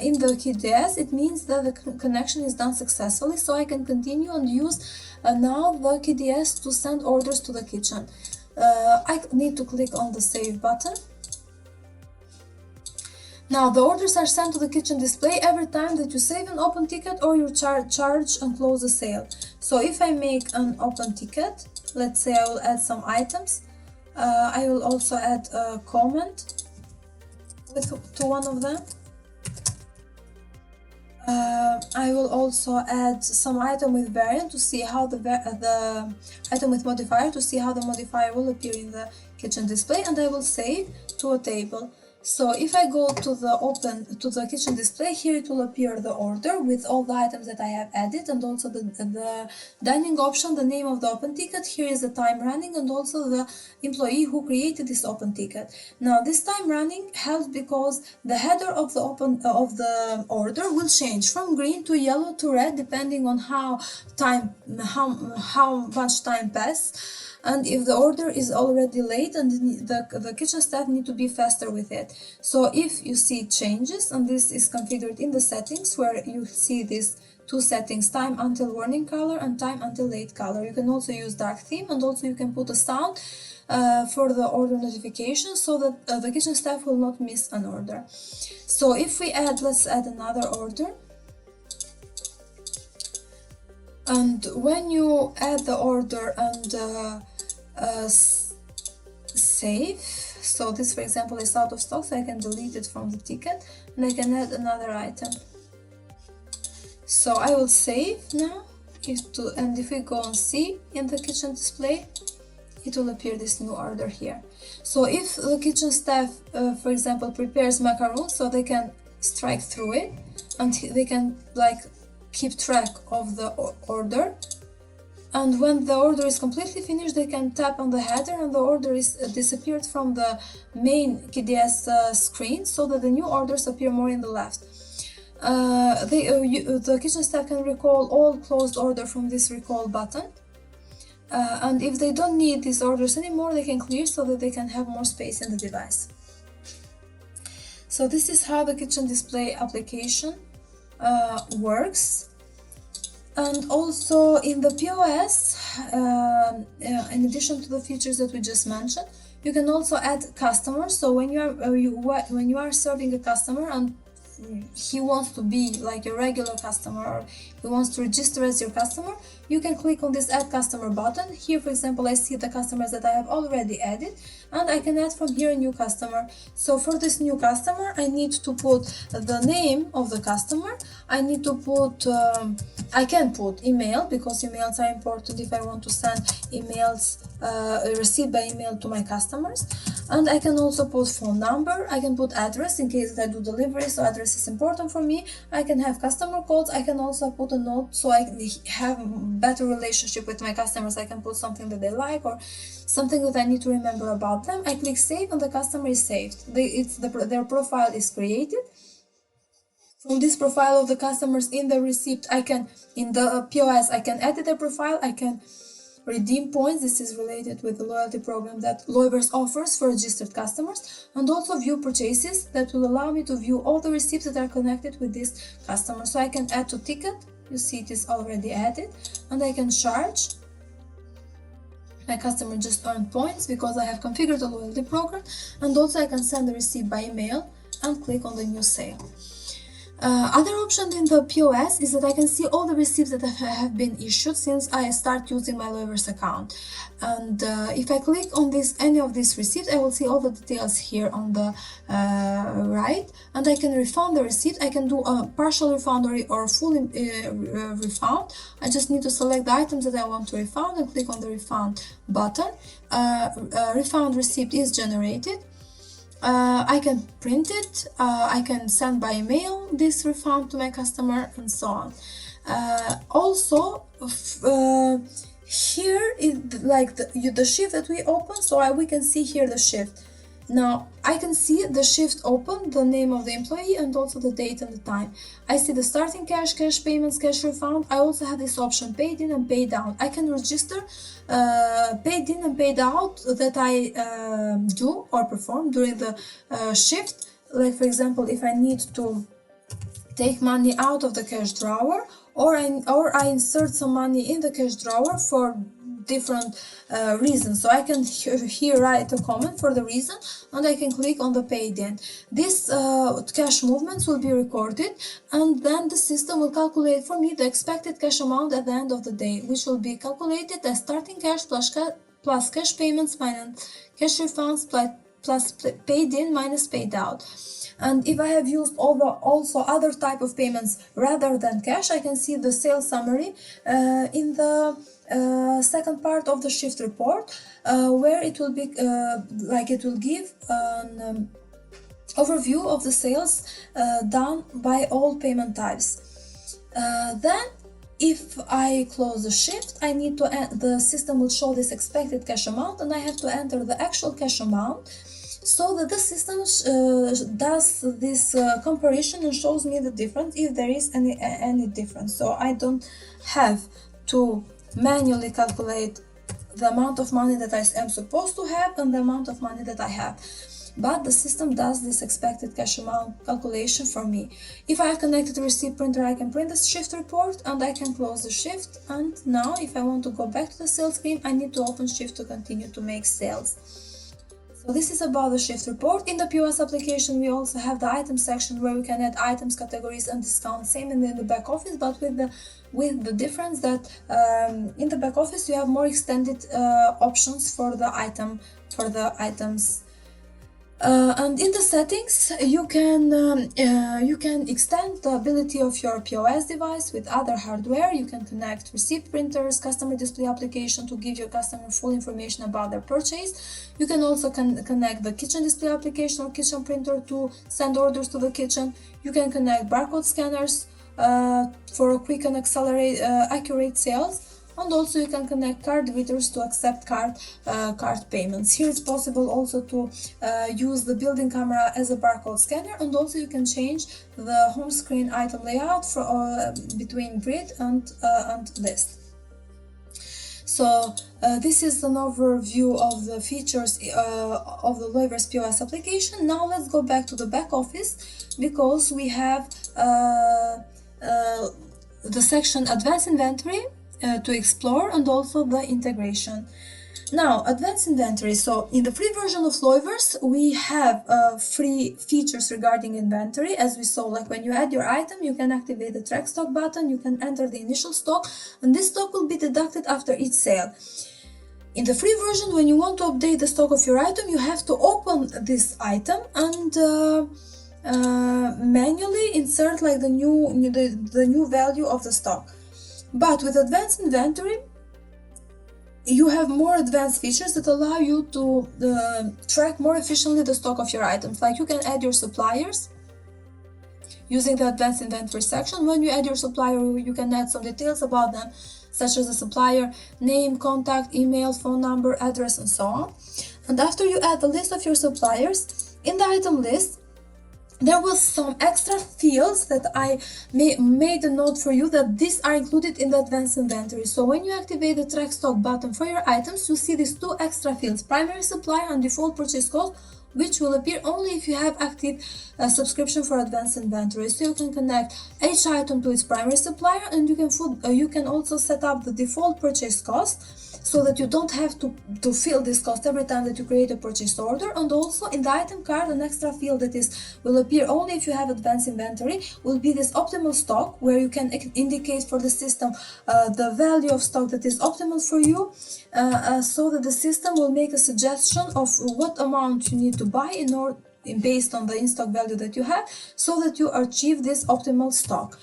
in the KDS, it means that the connection is done successfully, so I can continue and use now the KDS to send orders to the kitchen. I need to click on the save button. Now the orders are sent to the kitchen display every time that you save an open ticket or you charge and close the sale. So if I make an open ticket, let's say I will add some items. I will also add a comment to one of them. I will also add some item with variant to see how the item with modifier to see how the modifier will appear in the kitchen display, and I will save to a table. So if I go to the kitchen display, here it will appear the order with all the items that I have added, and also the dining option, the name of the open ticket. Here is the time running and also the employee who created this open ticket. Now this time running helps because the header of the order will change from green to yellow to red depending on how much time passed. And if the order is already late, and the kitchen staff need to be faster with it. So if you see changes, and this is configured in the settings where you see these two settings, time until warning color and time until late color. You can also use dark theme, and also you can put a sound for the order notification so that the kitchen staff will not miss an order. So if we let's add another order. And when you add the order and save, so this, for example, is out of stock, so I can delete it from the ticket, and I can add another item. So I will save now, if we go and see in the kitchen display, it will appear this new order here. So if the kitchen staff, for example, prepares macaroons, so they can strike through it and they can like keep track of the order. And when the order is completely finished, they can tap on the header and the order is disappeared from the main KDS screen, so that the new orders appear more in the left. The kitchen staff can recall all closed order from this recall button. And if they don't need these orders anymore, they can clear so that they can have more space in the device. So this is how the kitchen display application works. And also in the POS, in addition to the features that we just mentioned, you can also add customers. So when you are serving a customer and he wants to be like a regular customer, or he wants to register as your customer, you can click on this add customer button. Here, for example, I see the customers that I have already added, and I can add from here a new customer. So for this new customer, I need to put the name of the customer. I need to put I can put email, because emails are important if I want to send emails received by email to my customers. And I can also put phone number. I can put address in case that I do delivery, so address is important for me. I can have customer codes. I can also put a note so I have better relationship with my customers. I can put something that they like or something that I need to remember about them. I click save and the customer is saved. Their profile is created. From this profile of the customers in the receipt, in the POS, I can edit their profile. I can redeem points. This is related with the loyalty program that Loyverse offers for registered customers, and also view purchases that will allow me to view all the receipts that are connected with this customer. So I can add to ticket. You see it is already added, and I can charge. My customer just earned points because I have configured the loyalty program, and also I can send the receipt by email and click on the new sale. Other option in the POS is that I can see all the receipts that have been issued since I start using my Loyverse account. And if I click on any of these receipts, I will see all the details here on the right, and I can refund the receipt. I can do a partial refund or full refund. I just need to select the items that I want to refund and click on the refund button. Refund receipt is generated. I can print it, I can send by email this refund to my customer, and so on. Also, here is like the shift that we open, so we can see here the shift. Now I can see the shift open, the name of the employee, and also the date and the time. I see the starting cash, cash payments, cash refund. I also have this option paid in and paid out. I can register paid in and paid out that I do or perform during the shift. Like for example, if I need to take money out of the cash drawer, or I insert some money in the cash drawer for different reasons. So I can here write a comment for the reason, and I can click on the paid in. These cash movements will be recorded, and then the system will calculate for me the expected cash amount at the end of the day, which will be calculated as starting cash plus cash payments minus cash refunds plus paid in minus paid out. And if I have used also other type of payments rather than cash, I can see the sales summary in the second part of the shift report, where it will be it will give an overview of the sales done by all payment types. Then if I close the shift, I need to the system will show this expected cash amount, and I have to enter the actual cash amount, so that the system does this comparison and shows me the difference if there is any difference. So I don't have to manually calculate the amount of money that I am supposed to have and the amount of money that I have, but the system does this expected cash amount calculation for me. If I have connected a receipt printer, I can print the shift report and I can close the shift. And now if I want to go back to the sales screen, I need to open shift to continue to make sales. So this is about the shift report. In the POS application, we also have the item section where we can add items, categories, and discounts, same in the back office, but with the difference that in the back office you have more extended options for the items And in the settings, you can extend the ability of your POS device with other hardware. You can connect receipt printers, customer display application to give your customer full information about their purchase. You can also connect the kitchen display application or kitchen printer to send orders to the kitchen. You can connect barcode scanners for quick and accurate sales. And also you can connect card readers to accept card payments. Here it's possible also to use the built-in camera as a barcode scanner, and also you can change the home screen item layout for between grid and list. So this is an overview of the features of the Loyverse POS application. Now let's go back to the back office, because we have the section Advanced Inventory to explore, and also the integration. Now, Advanced Inventory. So in the free version of Loyverse, we have free features regarding inventory. As we saw, like when you add your item, you can activate the track stock button, you can enter the initial stock, and this stock will be deducted after each sale. In the free version, when you want to update the stock of your item, you have to open this item and manually insert like the new value of the stock. But with Advanced Inventory, you have more advanced features that allow you to track more efficiently the stock of your items. Like you can add your suppliers using the Advanced Inventory section. When you add your supplier, you can add some details about them, such as the supplier name, contact, email, phone number, address, and so on. And after you add the list of your suppliers, in the item list, there was some extra fields that I made a note for you that these are included in the Advanced Inventory. So when you activate the track stock button for your items, you see these two extra fields, primary supplier and default purchase cost, which will appear only if you have active subscription for Advanced Inventory. So you can connect each item to its primary supplier, and you can also set up the default purchase cost, so that you don't have to fill this cost every time that you create a purchase order. And also in the item card, an extra field that will appear only if you have Advanced Inventory will be this optimal stock, where you can indicate for the system the value of stock that is optimal for you, so that the system will make a suggestion of what amount you need to buy in order, based on the in-stock value that you have, so that you achieve this optimal stock.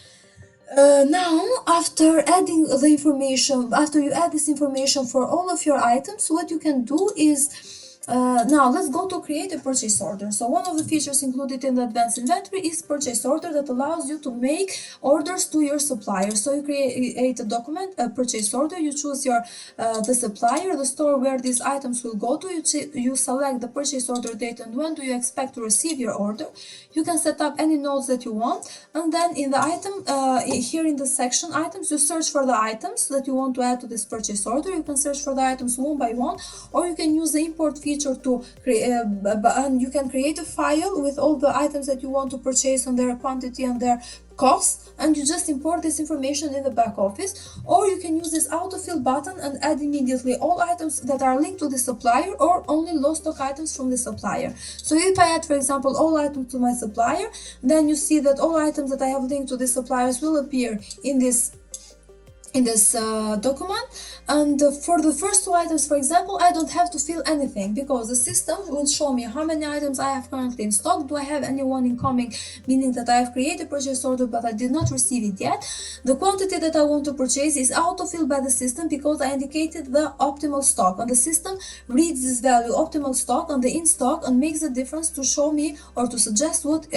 Now, after adding the information, after you add this information for all of your items, what you can do is, now let's go to create a purchase order. So one of the features included in the Advanced Inventory is purchase order, that allows you to make orders to your supplier. So you create a document, a purchase order, you choose the supplier, the store where these items will go to, you select the purchase order date and when do you expect to receive your order. You can set up any notes that you want, and then in the item, here in the section items, you search for the items that you want to add to this purchase order. You can search for the items one by one, or you can use the import feature to create, and you can create a file with all the items that you want to purchase and their quantity and their costs, and you just import this information in the back office. Or you can use this autofill button and add immediately all items that are linked to the supplier, or only low stock items from the supplier. So if I add, for example, all items to my supplier, then you see that all items that I have linked to the suppliers will appear in this document. And for the first two items, for example, I don't have to fill anything, because the system will show me how many items I have currently in stock. Do I have anyone incoming, meaning that I have created a purchase order but I did not receive it yet. The quantity that I want to purchase is auto-filled by the system, because I indicated the optimal stock, and the system reads this value, optimal stock, and the in stock, and makes the difference to show me or to suggest what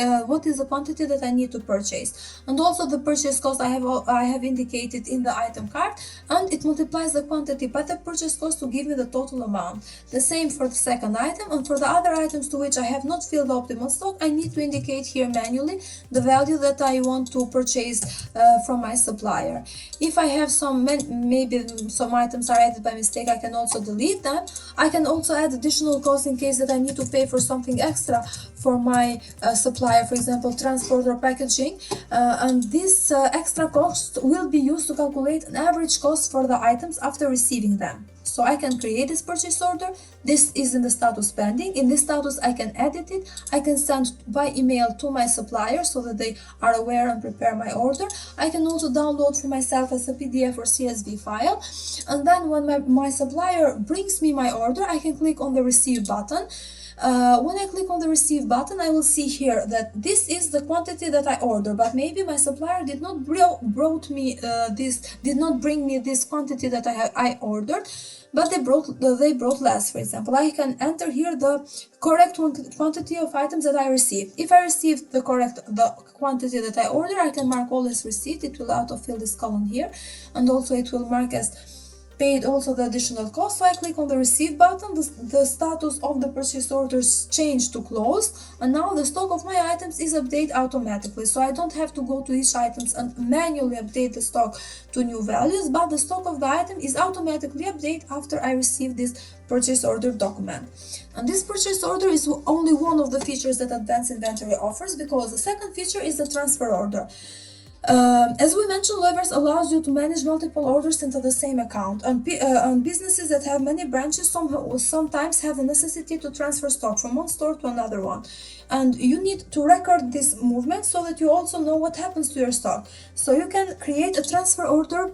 is the quantity that I need to purchase. And also the purchase cost I have indicated in the item card, and it multiplies the quantity by the purchase cost to give me the total amount. The same for the second item. And for the other items to which I have not filled the optimal stock, I need to indicate here manually the value that I want to purchase from my supplier. If I have maybe some items are added by mistake, I can also delete them. I can also add additional costs in case that I need to pay for something extra for my supplier, for example, transport or packaging, and this extra cost will be used to calculate an average cost for the items after receiving them. So I can create this purchase order. This is in the status pending. In this status, I can edit it. I can send by email to my supplier so that they are aware and prepare my order. I can also download for myself as a PDF or CSV file. And then when my supplier brings me my order, I can click on the receive button. When I click on the receive button, I will see here that this is the quantity that I order, but maybe my supplier did not bring me this quantity that I ordered, but they brought less. For example, I can enter here the correct quantity of items that I received. If I received the quantity that I ordered, I can mark all as receipt. It will autofill this column here, and also it will mark as paid also the additional cost. So I click on the receive button, the status of the purchase orders changed to closed, and now the stock of my items is updated automatically. So I don't have to go to each items and manually update the stock to new values, but the stock of the item is automatically updated after I receive this purchase order document. And this purchase order is only one of the features that Advanced Inventory offers, because the second feature is the transfer order. As we mentioned, Loyverse allows you to manage multiple orders into the same account, and businesses that have many branches sometimes have the necessity to transfer stock from one store to another one, and you need to record this movement so that you also know what happens to your stock. So you can create a transfer order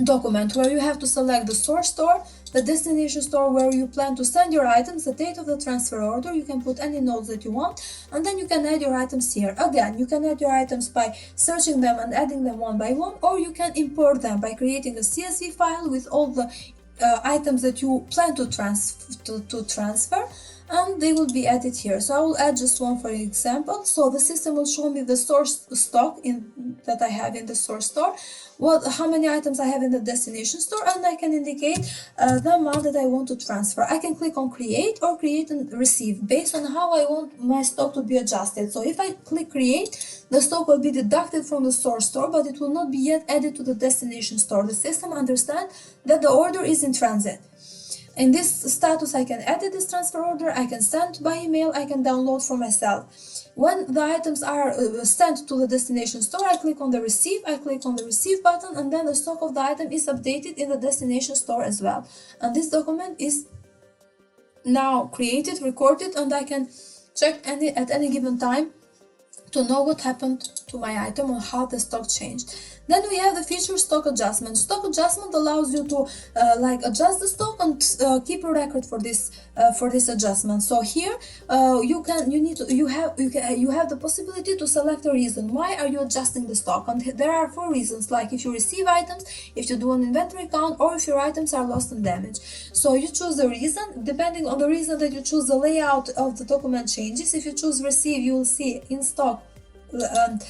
document where you have to select the source store, the destination store where you plan to send your items, the date of the transfer order. You can put any notes that you want, and then you can add your items here. Again, you can add your items by searching them and adding them one by one, or you can import them by creating a CSV file with all the items that you plan to transfer, and they will be added here. So I will add just one for example. So the system will show me the source stock that I have in the source store, how many items I have in the destination store, and I can indicate the amount that I want to transfer. I can click on create or create and receive based on how I want my stock to be adjusted. So if I click create, the stock will be deducted from the source store, but it will not be yet added to the destination store. The system understands that the order is in transit. In this status, I can edit this transfer order, I can send by email, I can download for myself. When the items are sent to the destination store, I click on the receive button, and then the stock of the item is updated in the destination store as well. And this document is now created, recorded, and I can check at any given time to know what happened to my item or how the stock changed. Then we have the feature stock adjustment. Stock adjustment allows you to adjust the stock and keep a record for this adjustment. So here you have the possibility to select a reason. Why are you adjusting the stock? And there are 4 reasons, like if you receive items, if you do an inventory count, or if your items are lost and damaged. So you choose the reason. Depending on the reason that you choose, the layout of the document changes. If you choose receive, you will see in stock, and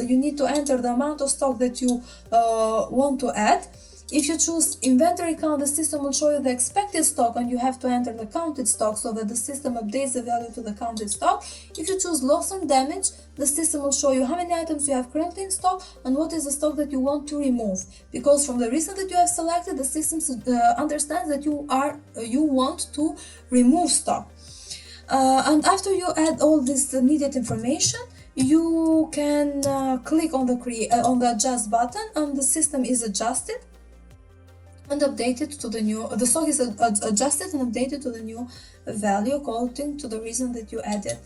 you need to enter the amount of stock that you want to add. If you choose inventory count, the system will show you the expected stock, and you have to enter the counted stock so that the system updates the value to the counted stock. If you choose loss and damage, the system will show you how many items you have currently in stock and what is the stock that you want to remove, because from the reason that you have selected, the system understands that you want to remove stock. And after you add all this needed information, you can click on the adjust button, and the system is adjusted and updated to the new. The stock is adjusted and updated to the new value according to the reason that you added.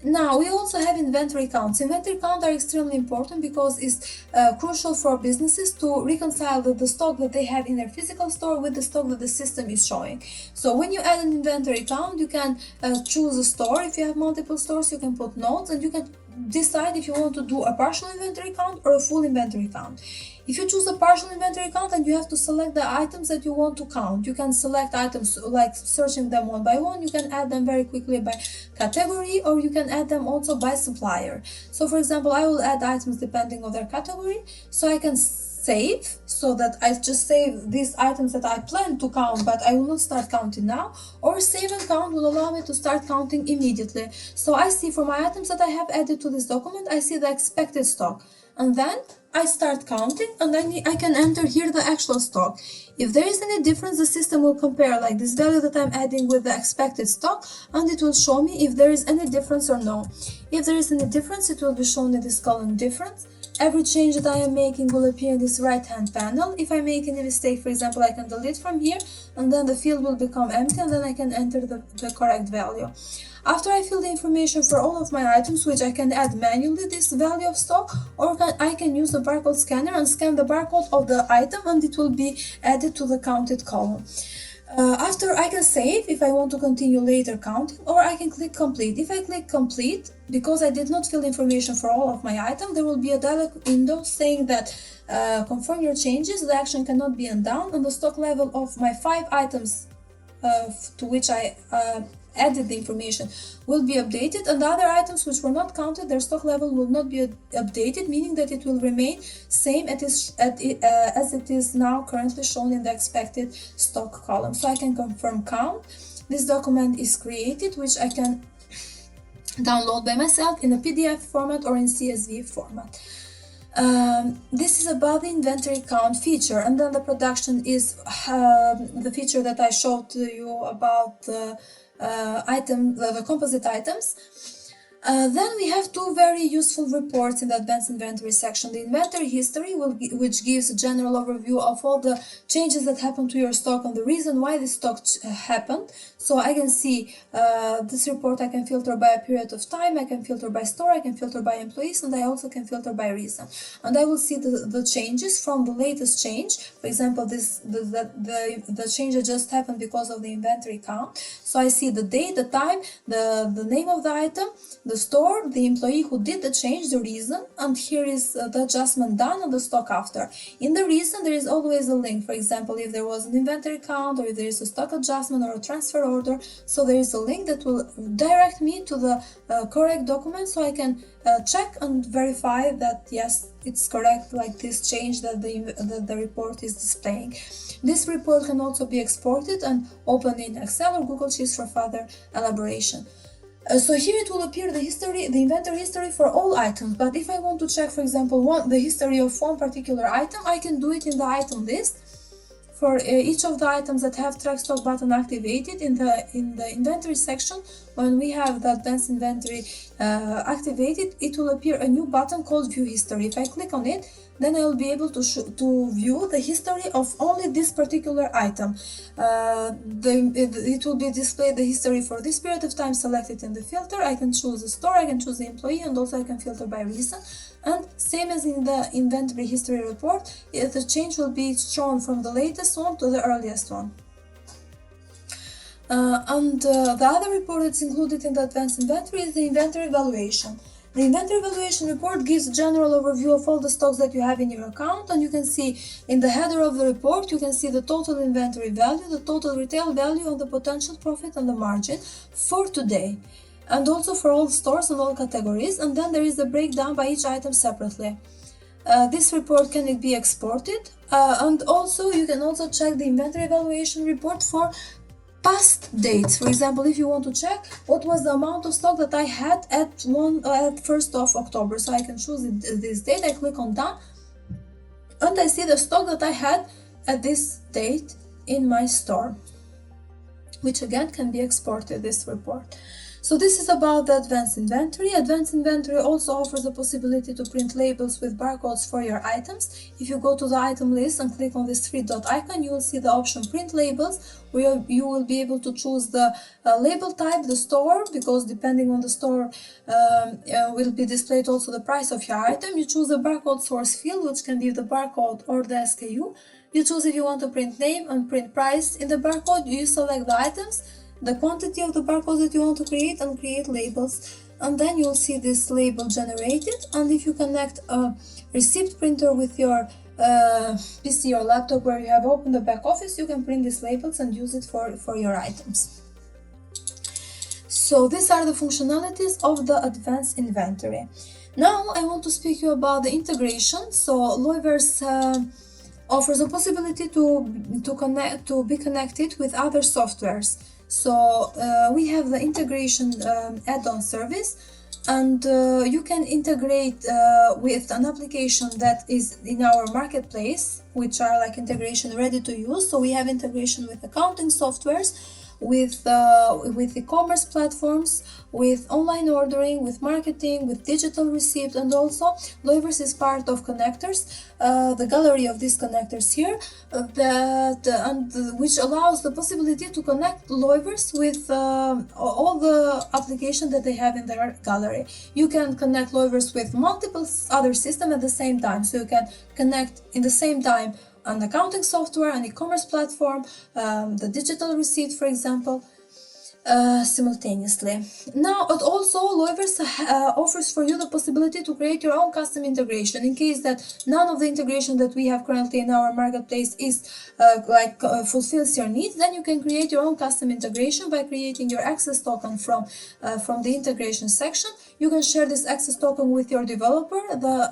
Now we also have inventory counts. Inventory counts are extremely important because it's crucial for businesses to reconcile the stock that they have in their physical store with the stock that the system is showing. So when you add an inventory count, you can choose a store. If you have multiple stores, you can put notes, and you can decide if you want to do a partial inventory count or a full inventory count. If you choose a partial inventory count, then you have to select the items that you want to count. You can select items like searching them one by one. You can add them very quickly by category, or you can add them also by supplier. So for example, I will add items depending on their category. So I can save, so that I just save these items that I plan to count, but I will not start counting now. Or save and count will allow me to start counting immediately. So I see for my items that I have added to this document, I see the expected stock, and then I start counting, and then I can enter here the actual stock. If there is any difference, the system will compare like this value that I'm adding with the expected stock, and it will show me if there is any difference or no. If there is any difference, it will be shown in this column difference. Every change that I am making will appear in this right hand panel. If I make any mistake, for example, I can delete from here, and then the field will become empty, and then I can enter the correct value. After I fill the information for all of my items, which I can add manually this value of stock, or I can use the barcode scanner and scan the barcode of the item, and it will be added to the counted column. After I can save if I want to continue later counting, or I can click complete. If I click complete, because I did not fill information for all of my items, there will be a dialog window saying that confirm your changes, the action cannot be undone, and the stock level of my 5 items to which I added the information will be updated, and the other items which were not counted, their stock level will not be updated, meaning that it will remain same as it is now currently shown in the expected stock column. So I can confirm count. This document is created, which I can download by myself in a PDF format or in CSV format. This is about the inventory count feature, and then the production is the feature that I showed to you about the the composite items. Then we have 2 very useful reports in the advanced inventory section. The inventory history, which gives a general overview of all the changes that happened to your stock and the reason why this stock happened. So I can see this report. I can filter by a period of time, I can filter by store, I can filter by employees, and I also can filter by reason. And I will see the changes from the latest change. For example, the change that just happened because of the inventory count. So I see the date, the time, the name of the item, the store, the employee who did the change, the reason, and here is the adjustment done and the stock after. In the reason, there is always a link. For example, if there was an inventory count, or if there is a stock adjustment or a transfer order, so there is a link that will direct me to the correct document, so I can check and verify that yes, it's correct, like this change that the report is displaying. This report can also be exported and opened in Excel or Google Sheets for further elaboration. So here it will appear the inventory history for all items, but if I want to check, for example, the history of one particular item, I can do it in the item list. For each of the items that have track stock button activated in the inventory section, when we have the advanced inventory activated, it will appear a new button called View History. If I click on it, then I will be able to view the history of only this particular item. It will be displayed the history for this period of time selected in the filter. I can choose the store, I can choose the employee, and also I can filter by reason. And same as in the inventory history report, the change will be shown from the latest one to the earliest one. The other report that's included in the advanced inventory is the inventory valuation. The inventory valuation report gives a general overview of all the stocks that you have in your account, and you can see in the header of the report, you can see the total inventory value, the total retail value, and the potential profit and the margin for today, and also for all stores and all categories. And then there is the breakdown by each item separately. This report can be exported, and also you can also check the inventory valuation report for past dates. For example, if you want to check what was the amount of stock that I had at 1st of October, so I can choose this date. I click on done, and I see the stock that I had at this date in my store, which again can be exported, this report. So this is about the advanced inventory. Advanced inventory also offers the possibility to print labels with barcodes for your items. If you go to the item list and click on this 3-dot icon, you will see the option print labels, where you will be able to choose the label type, the store, because depending on the store will be displayed also the price of your item. You choose the barcode source field, which can be the barcode or the SKU. You choose if you want to print name and print price. In the barcode, you select the items, the quantity of the barcodes that you want to create, and create labels, and then you'll see this label generated. And if you connect a receipt printer with your PC or laptop where you have opened the back office, you can print these labels and use it for your items. So these are the functionalities of the advanced inventory. Now I want to speak to you about the integration. So Loyverse offers a possibility to be connected with other softwares. So we have the integration add-on service, and you can integrate with an application that is in our marketplace, which are like integration ready to use. So we have integration with accounting softwares, with e-commerce platforms, with online ordering, with marketing, with digital receipt, and also Loyverse is part of connectors, the gallery of these connectors here, which allows the possibility to connect Loyverse with all the applications that they have in their gallery. You can connect Loyverse with multiple other systems at the same time, so you can connect in the same time an accounting software, an e-commerce platform, the digital receipt, for example, simultaneously. Now, it also Loyverse offers for you the possibility to create your own custom integration in case that none of the integration that we have currently in our marketplace is fulfills your needs. Then you can create your own custom integration by creating your access token from the integration section. You can share this access token with your developer. The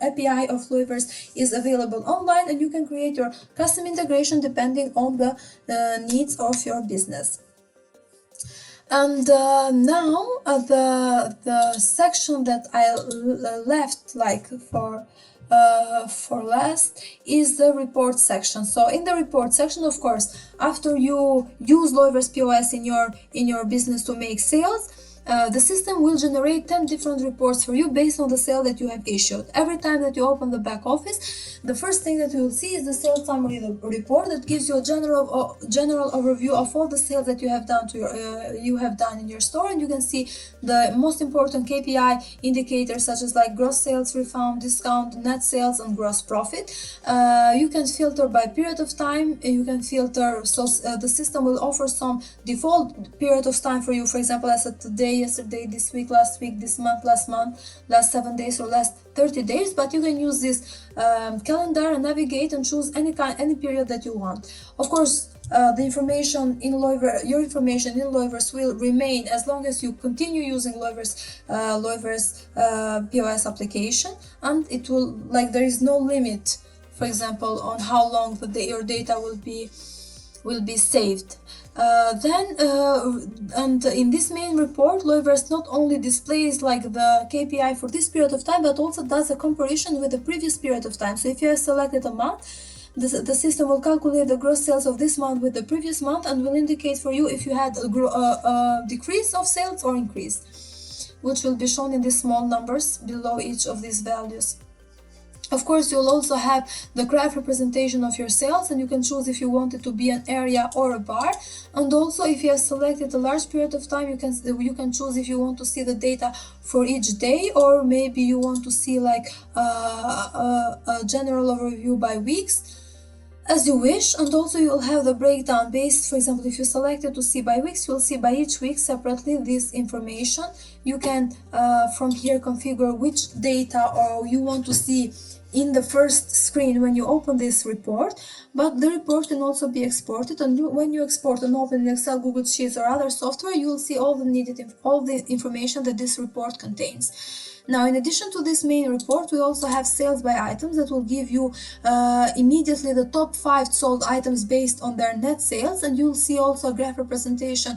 API of Loyverse is available online, and you can create your custom integration depending on the needs of your business. And now the section that I left for last is the report section. So in the report section, of course, after you use Loyverse POS in your business to make sales, the system will generate 10 different reports for you based on the sale that you have issued. Every time that you open the back office, the first thing that you will see is the sales summary report that gives you a general overview of all the sales that you have done in your store, and you can see the most important KPI indicators such as like gross sales, refund, discount, net sales, and gross profit. You can filter by period of time. You can filter, so the system will offer some default period of time for you, for example, as of today, yesterday, this week, last week, this month, last 7 days, or last 30 days, but you can use this calendar and navigate and choose any period that you want. Of course, the information in your information in Loyverse will remain as long as you continue using Loyverse POS application, and it will, like, there is no limit, for example, on how long your data will be saved. And in this main report, Loyverse not only displays like the KPI for this period of time, but also does a comparison with the previous period of time. So if you have selected a month, the system will calculate the gross sales of this month with the previous month and will indicate for you if you had a decrease of sales or increase, which will be shown in these small numbers below each of these values. Of course, you'll also have the graph representation of your sales, and you can choose if you want it to be an area or a bar. And also, if you have selected a large period of time, you can choose if you want to see the data for each day, or maybe you want to see like a general overview by weeks, as you wish. And also you'll have the breakdown based, for example, if you selected to see by weeks, you'll see by each week separately this information. You can from here configure which data or you want to see in the first screen when you open this report, but the report can also be exported, and when you export and open in Excel, Google Sheets, or other software, you will see all the information that this report contains. Now, in addition to this main report, we also have sales by items that will give you immediately the top 5 sold items based on their net sales, and you'll see also a graph representation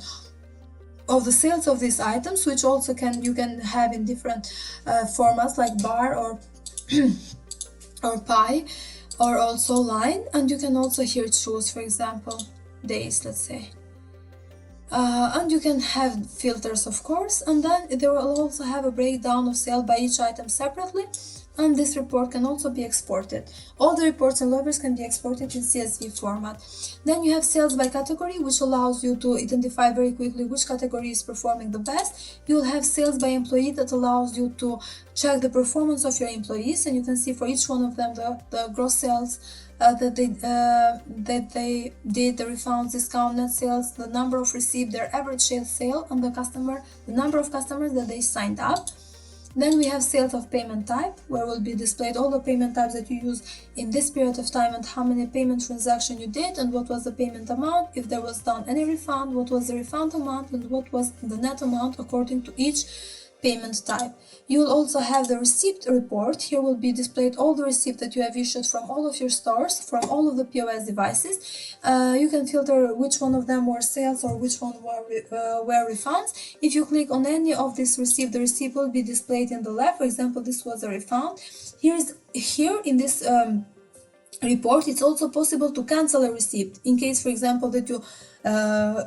of the sales of these items, which also you can have in different formats like bar or or pie, or also line. And you can also here choose, for example, days, let's say. And you can have filters, of course, and then there will also have a breakdown of sale by each item separately, and this report can also be exported. All the reports in Loyverse can be exported in CSV format. Then you have sales by category, which allows you to identify very quickly which category is performing the best. You'll have sales by employee that allows you to check the performance of your employees, and you can see for each one of them the gross sales that they did, the refunds, discount, net sales, the number of received, their average sale, and the number of customers that they signed up. Then we have sales of payment type, where will be displayed all the payment types that you use in this period of time and how many payment transactions you did and what was the payment amount, if there was done any refund, what was the refund amount, and what was the net amount according to each payment type. You will also have the receipt report. Here will be displayed all the receipts that you have issued from all of your stores, from all of the POS devices. You can filter which one of them were sales or which one were refunds. If you click on any of this receipt, the receipt will be displayed in the left. For example, this was a refund. Here in this report, it's also possible to cancel a receipt in case, for example, that you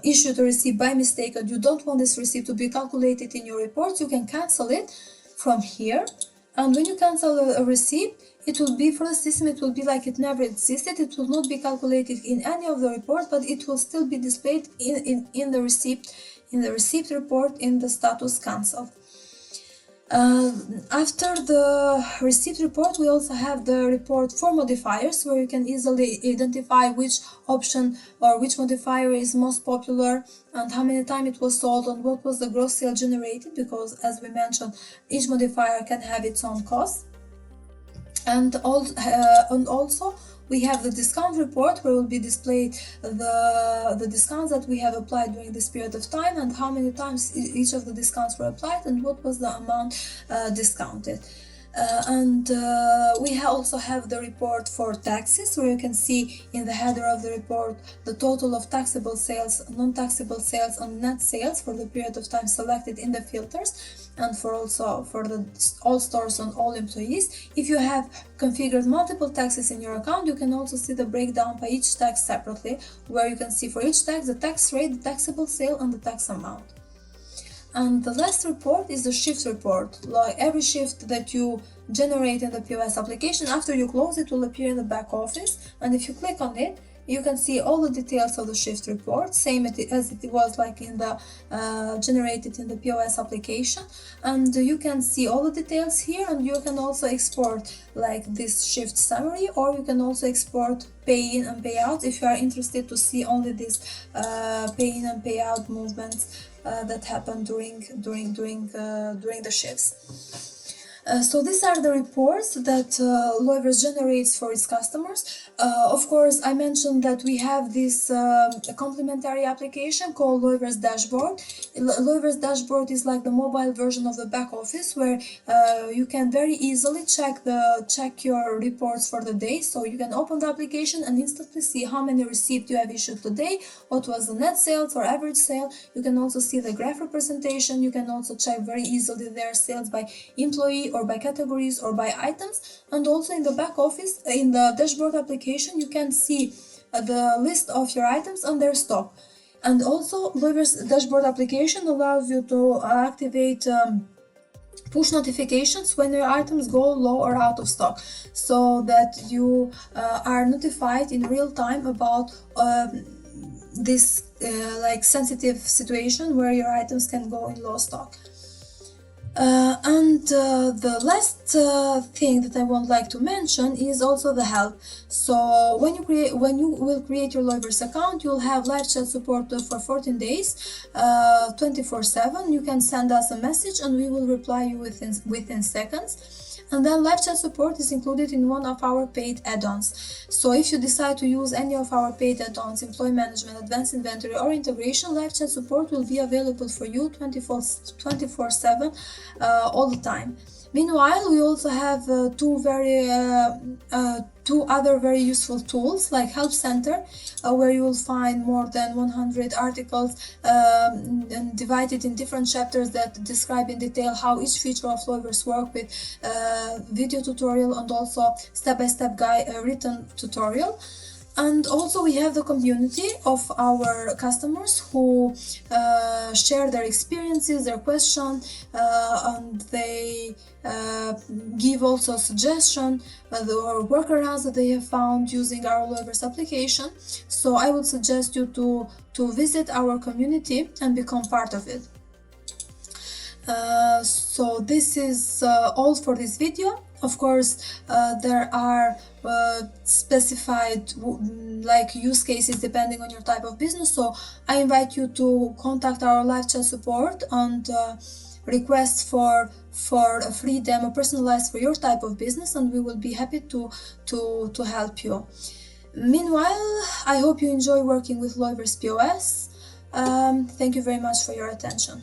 issued a receipt by mistake and you don't want this receipt to be calculated in your report. You can cancel it from here, and when you cancel a receipt, it will be, for the system, it will be like it never existed. It will not be calculated in any of the reports, but it will still be displayed in the receipt report in the status cancelled. After the receipt report, we also have the report for modifiers, where you can easily identify which option or which modifier is most popular and how many times it was sold and what was the gross sale generated, because as we mentioned, each modifier can have its own cost. And also we have the discount report, where will be displayed the discounts that we have applied during this period of time and how many times each of the discounts were applied and what was the amount discounted. We also have the report for taxes, where you can see in the header of the report the total of taxable sales, non-taxable sales, and net sales for the period of time selected in the filters, and for all stores and all employees. If you have configured multiple taxes in your account, you can also see the breakdown by each tax separately, where you can see for each tax the tax rate, the taxable sale, and the tax amount. And the last report is the shift report. Like every shift that you generate in the POS application, after you close it will appear in the back office, and if you click on it, you can see all the details of the shift report, same as it was like in the generated in the POS application. And you can see all the details here, and you can also export like this shift summary, or you can also export pay in and pay out if you are interested to see only these pay in and pay out movements that happen during the shifts. So these are the reports that Loyverse generates for its customers. Of course, I mentioned that we have this complementary application called Loyverse Dashboard. Loyverse Dashboard is like the mobile version of the back office, where you can very easily check your reports for the day. So you can open the application and instantly see how many receipts you have issued today, what was the net sales or average sale. You can also see the graph representation. You can also check very easily their sales by employee or by categories or by items. And also in the back office, in the dashboard application, you can see the list of your items and their stock. And also Loyverse dashboard application allows you to activate push notifications when your items go low or out of stock, so that you are notified in real time about this like sensitive situation where your items can go in low stock. The last thing that I would like to mention is also the help. So when you will create your Loyverse account, you'll have live chat support for 14 days, 24/7. You can send us a message and we will reply you within seconds. And then live chat support is included in one of our paid add-ons. So if you decide to use any of our paid add-ons, employee management, advanced inventory, or integration, live chat support will be available for you 24/7 all the time. Meanwhile, we also have two other very useful tools, like Help Center, where you will find more than 100 articles divided in different chapters that describe in detail how each feature of Loyverse work, with video tutorial and also step-by-step guide written tutorial. And also we have the community of our customers who share their experiences, their questions, and they give also suggestions or workarounds that they have found using our Loyverse application. So I would suggest you to visit our community and become part of it. So this is all for this video. Of course, there are specified like use cases depending on your type of business. So I invite you to contact our live chat support and request for a free demo personalized for your type of business, and we will be happy to help you. Meanwhile, I hope you enjoy working with Loyverse POS. Thank you very much for your attention.